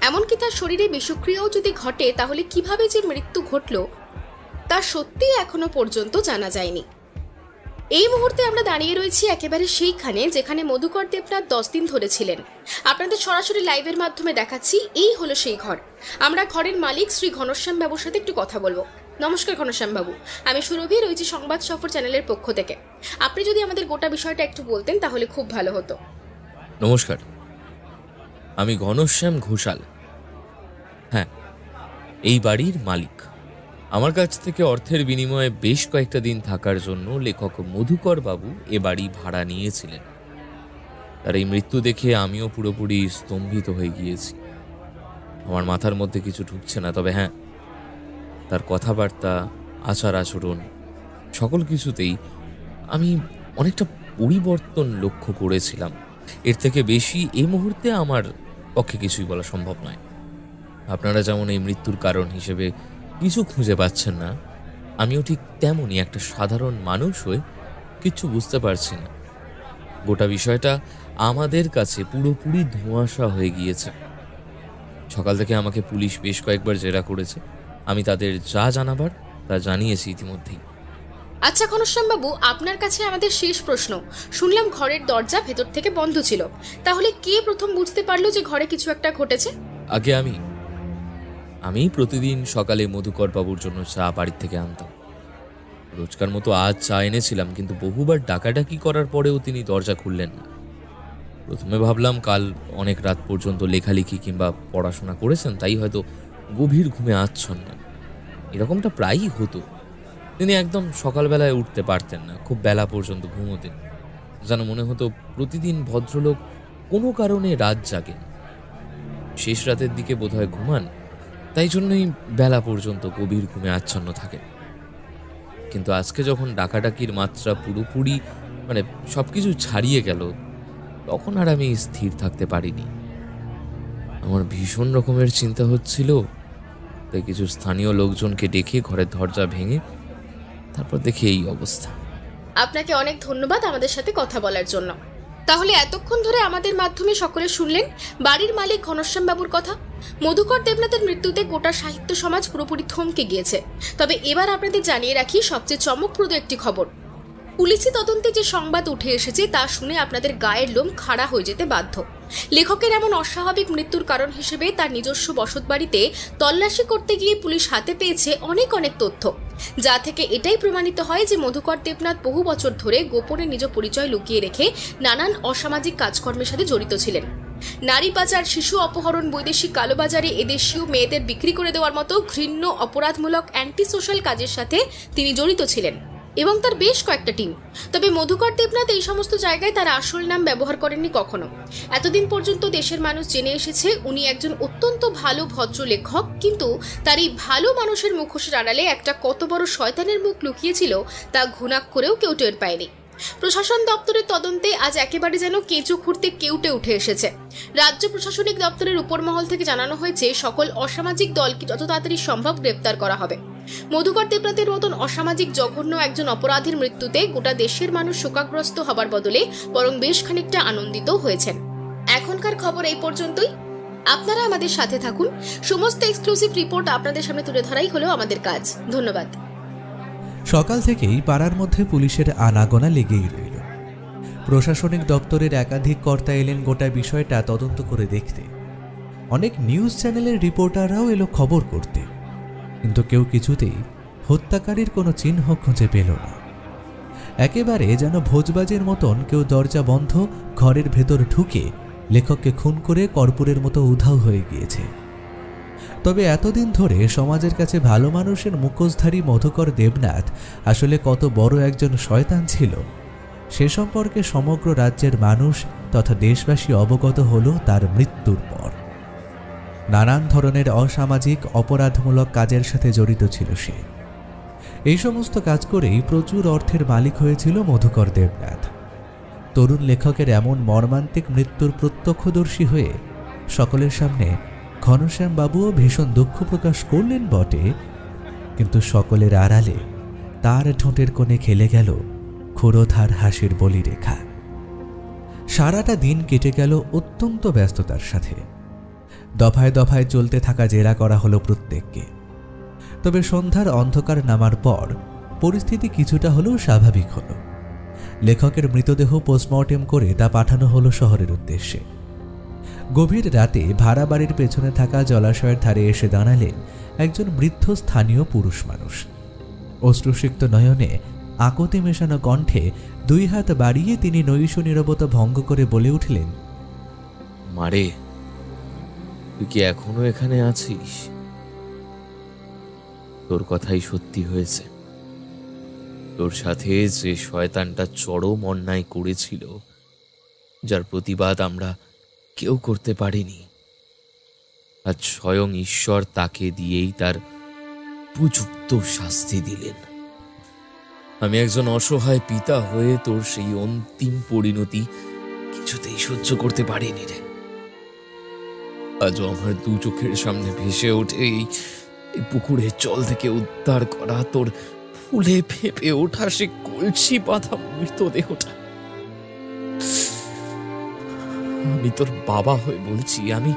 Speaker 6: এমনকি তার শরীরে বিষক্রিয়াও যদি ঘটে তাহলে কিভাবে যে মৃত্যু ঘটল তা সত্যিই এখনো পর্যন্ত জানা যায়নি। এই মুহূর্তে আমরা দাঁড়িয়ে রয়েছি একেবারে সেইখানে যেখানে মধুকর দেবনাথ 10 দিন ধরে ছিলেন। আপনাদের সরাসরি লাইভের মাধ্যমে দেখাচ্ছি। এই হলো সেই ঘর। আমরা ঘরের মালিক শ্রী ঘনশ্যাম বাবুর সাথে একটু কথা বলবো। নমস্কার ঘনশ্যাম বাবু, আমি সুরভি, রয়েছি সংবাদ সফর চ্যানেলের পক্ষ থেকে। আপনি যদি আমাদের গোটা বিষয়টা একটু বলতেন তাহলে খুব ভালো হতো।
Speaker 3: নমস্কার, আমি ঘনশ্যাম ঘোষাল। হ্যাঁ, এই বাড়ির মালিক। আমার কাছ থেকে অর্থের বিনিময়ে বেশ কয়েকটা দিন থাকার জন্য লেখক মধুকর বাবু এ বাড়ি ভাড়া নিয়েছিলেন। তার এই মৃত্যু দেখে আমিও পুরোপুরি স্তম্ভিত হয়ে গিয়েছি। আমার মাথার মধ্যে কিছু ঢুকছে না। তবে হ্যাঁ, তার কথাবার্তা, আচার আচরণ, সকল কিছুতেই আমি অনেকটা পরিবর্তন লক্ষ্য করেছিলাম। এর থেকে বেশি এই মুহূর্তে আমার পক্ষে কিছুই বলা সম্ভব নয়। আপনারা যেমন এই মৃত্যুর কারণ হিসেবে কিছু খুঁজে পাচ্ছেন না, আমিও ঠিক তেমনই একটা সাধারণ মানুষ হয়ে কিচ্ছু বুঝতে পারছি না। গোটা বিষয়টা আমাদের কাছে পুরোপুরি ধোঁয়াশা হয়ে গিয়েছে। সকাল থেকে আমাকে পুলিশ বেশ কয়েকবার জেরা করেছে। আমি তাদের যা জানাবার তা জানিয়েছি ইতিমধ্যেই।
Speaker 6: আচ্ছা ঘনশ্যাম বাবু, আপনার কাছে আমাদের শেষ প্রশ্ন। শুনলাম ঘরের দরজা ভেতর থেকে বন্ধ ছিল। তাহলে কে প্রথম বুঝতে পারলো যে ঘরে কিছু একটা ঘটেছে?
Speaker 3: আগে আমি প্রতিদিন সকালে মধুকর বাবুর জন্য চা বাড়ির থেকে আনতাম। রোজকার মতো আজ চা এনেছিলাম, কিন্তু বহুবার ডাকাডাকি করার পরেও তিনি দরজা খুললেন না। প্রথমে ভাবলাম কাল অনেক রাত পর্যন্ত লেখালেখি কিংবা পড়াশোনা করেছেন, তাই হয়তো গভীর ঘুমে আচ্ছন্ন। এরকমটা প্রায়ই হতো। তিনি একদম সকালবেলায় উঠতে পারতেন না, খুব বেলা পর্যন্ত ঘুমোতেন। যেন মনে হতো প্রতিদিন ভদ্রলোক কোনো কারণে রাত জাগেন, শেষ রাতের দিকে বোধহয় ঘুমান, তাই জন্যই বেলা পর্যন্ত গভীর ঘুমে আচ্ছন্ন থাকেন। কিন্তু আজকে যখন ডাকাডাকির মাত্রা পুরোপুরি সবকিছু ছাড়িয়ে গেল, তখন আর আমি স্থির থাকতে পারিনি। আমার ভীষণ রকমের চিন্তা হচ্ছিল, তাই কিছু স্থানীয় লোকজনকে ডেকে ঘরের দরজা ভেঙে তারপর দেখি এই অবস্থা।
Speaker 6: আপনাকে অনেক ধন্যবাদ আমাদের সাথে কথা বলার জন্য। তাহলে এতক্ষণ ধরে আমাদের মাধ্যমে সকলে শুনলেন বাড়ির মালিক ঘনশ্যাম বাবুর কথা। মধুকর দেবনাথের মৃত্যুতে গোটা সাহিত্য সমাজ পুরোপুরি থমকে গিয়েছে। তবে এবার আপনাদের জানিয়ে রাখি সবচেয়ে চমকপ্রদ একটি খবর। পুলিশি তদন্তে যে সংবাদ উঠে এসেছে তা শুনে আপনাদের গায়ের লোম খাড়া হয়ে যেতে বাধ্য। লেখকের এমন অস্বাভাবিক মৃত্যুর কারণ হিসেবে তার নিজস্ব বসতবাড়িতে তল্লাশি করতে গিয়ে পুলিশ হাতে পেয়েছে অনেক তথ্য, যা থেকে এটাই প্রমাণিত হয় যে মধুকর দেবনাথ বহু বছর ধরে গোপনে নিজ পরিচয় লুকিয়ে রেখে নানান অসামাজিক কাজকর্মের সাথে জড়িত ছিলেন। নারী পাচার, শিশু অপহরণ, বৈদেশিক কালোবাজারে এদেশীয় মেয়েদের বিক্রি করে দেওয়ার মতো ঘৃণ্য অপরাধমূলক অ্যান্টি সোশ্যাল কাজের সাথে তিনি জড়িত ছিলেন এবং তার বেশ কয়েকটা টিম। তবে মধুকর দেবনাথ এই সমস্ত জায়গায় তার আসল নাম ব্যবহার করেননি কখনো। এতদিন পর্যন্ত দেশের মানুষ জেনে এসেছে উনি একজন অত্যন্ত ভালো ভদ্র লেখক, কিন্তু তার এই ভালো মানুষের মুখোশের আড়ালে একটা কত বড় শয়তানের মুখ লুকিয়েছিল তা ঘুণাক্ষরেও কেউ টের পায়নি। প্রশাসন দপ্তরের তদন্তে আজ একেবারে যেন কেঁচো খুঁড়তে কেউটে উঠে এসেছে। রাজ্য প্রশাসনিক দপ্তরের উপর মহল থেকে জানানো হয়েছে সকল অসামাজিক দলকে যত তাড়াতাড়ি সম্ভব গ্রেপ্তার করা হবে। মধুকর দেবনাথের মতন অসামাজিক জঘন্য একজন অপরাধীর মৃত্যুতে গোটা দেশের মানুষ শোকাগ্রস্ত হবার বদলে বরং বেশ খানিকটা আনন্দিত হয়েছেন। এখনকার খবর এই পর্যন্তই। আপনারা আমাদের সাথে থাকুন। সমস্ত এক্সক্লুসিভ রিপোর্ট আপনাদের সামনে তুলে ধরাই হলো আমাদের কাজ। ধন্যবাদ।
Speaker 4: সকাল থেকেই পাড়ার মধ্যে পুলিশের আনাগোনা লেগেই রইল। প্রশাসনিক দপ্তরের একাধিক কর্তা এলেন গোটা বিষয়টা তদন্ত করে দেখতে। অনেক নিউজ চ্যানেলের রিপোর্টাররাও এলো খবর করতে, কিন্তু কেউ কিছুতেই হত্যাকারীর কোনো চিহ্ন খুঁজে পেল না। একেবারে যেন ভোজবাজির মতন কেউ দরজা বন্ধ ঘরের ভেতর ঢুকে লেখককে খুন করে কর্পূরের মতো উধাও হয়ে গিয়েছে। তবে এতদিন ধরে সমাজের কাছে ভালো মানুষের মুখোশধারী মধুকর দেবনাথ আসলে কত বড় একজন শয়তান ছিল, সে সম্পর্কে সমগ্র রাজ্যের মানুষ তথা দেশবাসী অবগত হল তার মৃত্যুর পর। নানান ধরনের অসামাজিক অপরাধমূলক কাজের সাথে জড়িত ছিল সে। এই সমস্ত কাজ করেই প্রচুর অর্থের মালিক হয়েছিল মধুকর দেবনাথ। তরুণ লেখকের এমন মর্মান্তিক মৃত্যুর প্রত্যক্ষদর্শী হয়ে সকলের সামনে ঘনশ্যাম বাবুও ভীষণ দুঃখ প্রকাশ করলেন বটে, কিন্তু সকলের আড়ালে তার ঠোঁটের কোণে খেলে গেল ক্ষুরোধার হাসির বলিরেখা। সারাটা দিন কেটে গেল অত্যন্ত ব্যস্ততার সাথে। দফায় দফায় চলতে থাকা জেরা করা হলো প্রত্যেককে। তবে সন্ধ্যার অন্ধকার নামার পর পরিস্থিতি কিছুটা হলেও স্বাভাবিক হলো। লেখকের মৃতদেহ পোস্টমর্টেম করে তা পাঠানো হলো শহরের উদ্দেশ্যে। গভীর রাতে ভাড়া বাড়ির পেছনে থাকা জলাশয়ের ধারে এসে দাঁড়ালেন একজন বৃদ্ধ স্থানীয় পুরুষ মানুষ। অশ্রুসিক্ত নয়নে আকুতি মেশানো কণ্ঠে দুই হাত বাড়িয়ে তিনি নৈশ নীরবতা ভঙ্গ করে বলে উঠলেন,
Speaker 3: মারে, তুই কি এখনো এখানে আছিস? তোর কথাই সত্যি হয়েছে। তোর সাথে যে শয়তানটা চরম অন্যায় করেছিল, যার প্রতিবাদ আমরা কেউ করতে পারিনি, আজ স্বয়ং ঈশ্বর তাকে দিয়েই তার উপযুক্ত শাস্তি দিলেন। আমি একজন অসহায় পিতা হয়ে তোর সেই অন্তিম পরিণতি কিছুতেই সহ্য করতে পারিনি রে। আজও আমার দু চোখের সামনে ভেসে ওঠে এই পুকুরের জল থেকে উদ্ধার করা তোর ফুলে ফেঁপে ওঠা সে কলসি বাঁধা মৃতদেহটা। আমি তোর বাবা হয়ে বলছি, আমি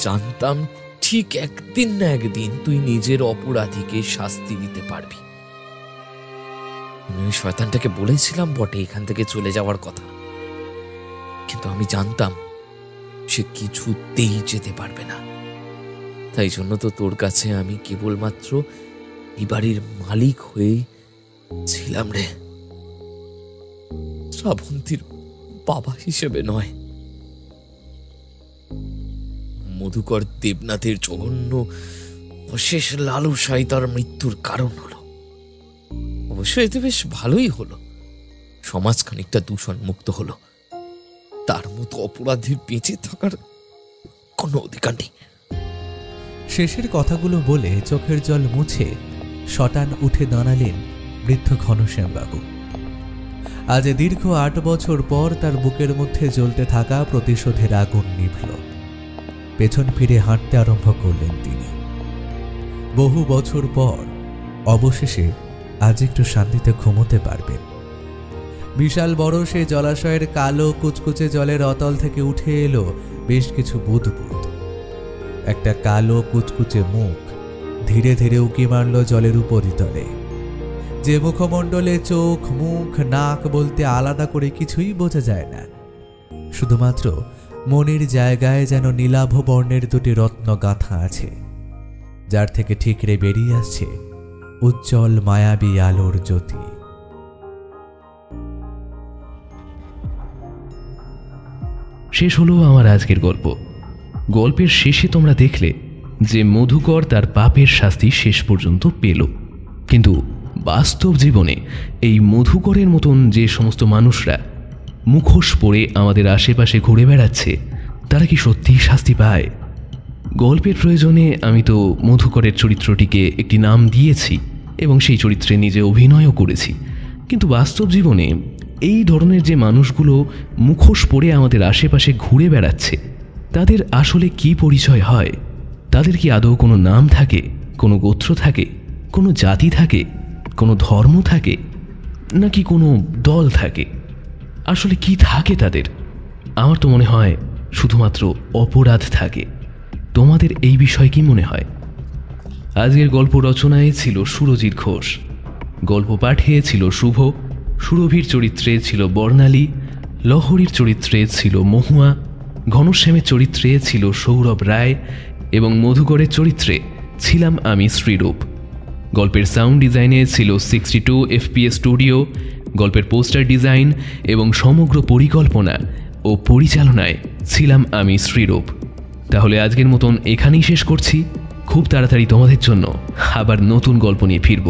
Speaker 3: জানতাম ঠিক একদিন না একদিন তুই নিজের অপরাধীকে শাস্তি দিতে পারবি। আমি ওই শয়তানটাকে বলেছিলাম বটে এখান থেকে চলে যাওয়ার কথা, কিন্তু আমি জানতাম সে কিছুতেই যেতে পারবে না। তাই জন্য তো তোর কাছে আমি কেবলমাত্র এই বাড়ির মালিক হয়ে ছিলাম রে, শ্রাবন্তীর বাবা হিসেবে নয়। মধুকর দেবনাথের জঘন্য অশেষ লালসাই তার মৃত্যুর কারণ হলো। অবশ্য এতে বেশ ভালোই হলো, সমাজ খানিকটা দূষণ মুক্ত হলো। তার মতো অপরাধীর বেঁচে থাকার কোনো অধিকার নেই।
Speaker 4: শেষের কথাগুলো বলে চোখের জল মুছে শটান উঠে দাঁড়ালেন বৃদ্ধ ঘনশ্যামবাবু। আজ দীর্ঘ 8 বছর পর তার বুকের মধ্যে জ্বলতে থাকা প্রতিশোধের আগুন নিভল। পেছন ফিরে হাঁটতে আরম্ভ করলেন তিনি। বহু বছর পর অবশেষে আজ একটু শান্তিতে ঘুমোতে পারবেন। বিশাল বড় সে জলাশয়ের কালো কুচকুচে জলের অতল থেকে উঠে এলো বেশ কিছু বুদবুদ। একটা কালো কুচকুচে মুখ ধীরে ধীরে উকি মারল জলের উপরিতলে। যে মুখমণ্ডলে চোখ, মুখ, নাক বলতে আলাদা করে কিছুই বোঝা যায় না, শুধুমাত্র মনের জায়গায় যেন নীলাভ বর্ণের দুটি রত্ন গাঁথা আছে, যার থেকে ঠিকরে বেরিয়ে আসছে উজ্জ্বল মায়াবী আলোর জ্যোতি।
Speaker 2: শেষ হলো আমার আজকের গল্প। গল্পের শেষে তোমরা দেখলে যে মধুকর তার পাপের শাস্তি শেষ পর্যন্ত পেল, কিন্তু বাস্তব জীবনে এই মধুকরের মতন যে সমস্ত মানুষরা মুখোশ পরে আমাদের আশেপাশে ঘুরে বেড়াচ্ছে, তারা কি সত্যিই শাস্তি পায়? গল্পের প্রয়োজনে আমি তো মধুকরের চরিত্রটিকে একটি নাম দিয়েছি এবং সেই চরিত্রে নিজে অভিনয়ও করেছি, কিন্তু বাস্তব জীবনে এই ধরনের যে মানুষগুলো মুখোশ পরে আমাদের আশেপাশে ঘুরে বেড়াচ্ছে, তাদের আসলে কি পরিচয় হয়? তাদের কি আদৌ কোনো নাম থাকে, কোনো গোত্র থাকে, কোনো জাতি থাকে, কোনো ধর্ম থাকে, নাকি কোনো দল থাকে? আসলে কি থাকে তাদের? আমার তো মনে হয় শুধুমাত্র অপরাধ থাকে। তোমাদের এই বিষয়ে কি মনে হয়? আজকের গল্প রচনায় ছিল সুরজিৎ ঘোষ, গল্প পাঠে ছিল শুভ, সুরভির চরিত্রে ছিল বর্ণালী, লহরীর চরিত্রে ছিল মহুয়া, ঘনশ্যামের চরিত্রে ছিল সৌরভ রায় এবং মধুকরের চরিত্রে ছিলাম আমি শ্রীরূপ। গল্পের সাউন্ড ডিজাইনে ছিল 62 FPS স্টুডিও। গল্পের পোস্টার ডিজাইন এবং সমগ্র পরিকল্পনা ও পরিচালনায় ছিলাম আমি শ্রীরূপ। তাহলে আজকের মতন এখানেই শেষ করছি। খুব তাড়াতাড়ি তোমাদের জন্য আবার নতুন গল্প নিয়ে ফিরব।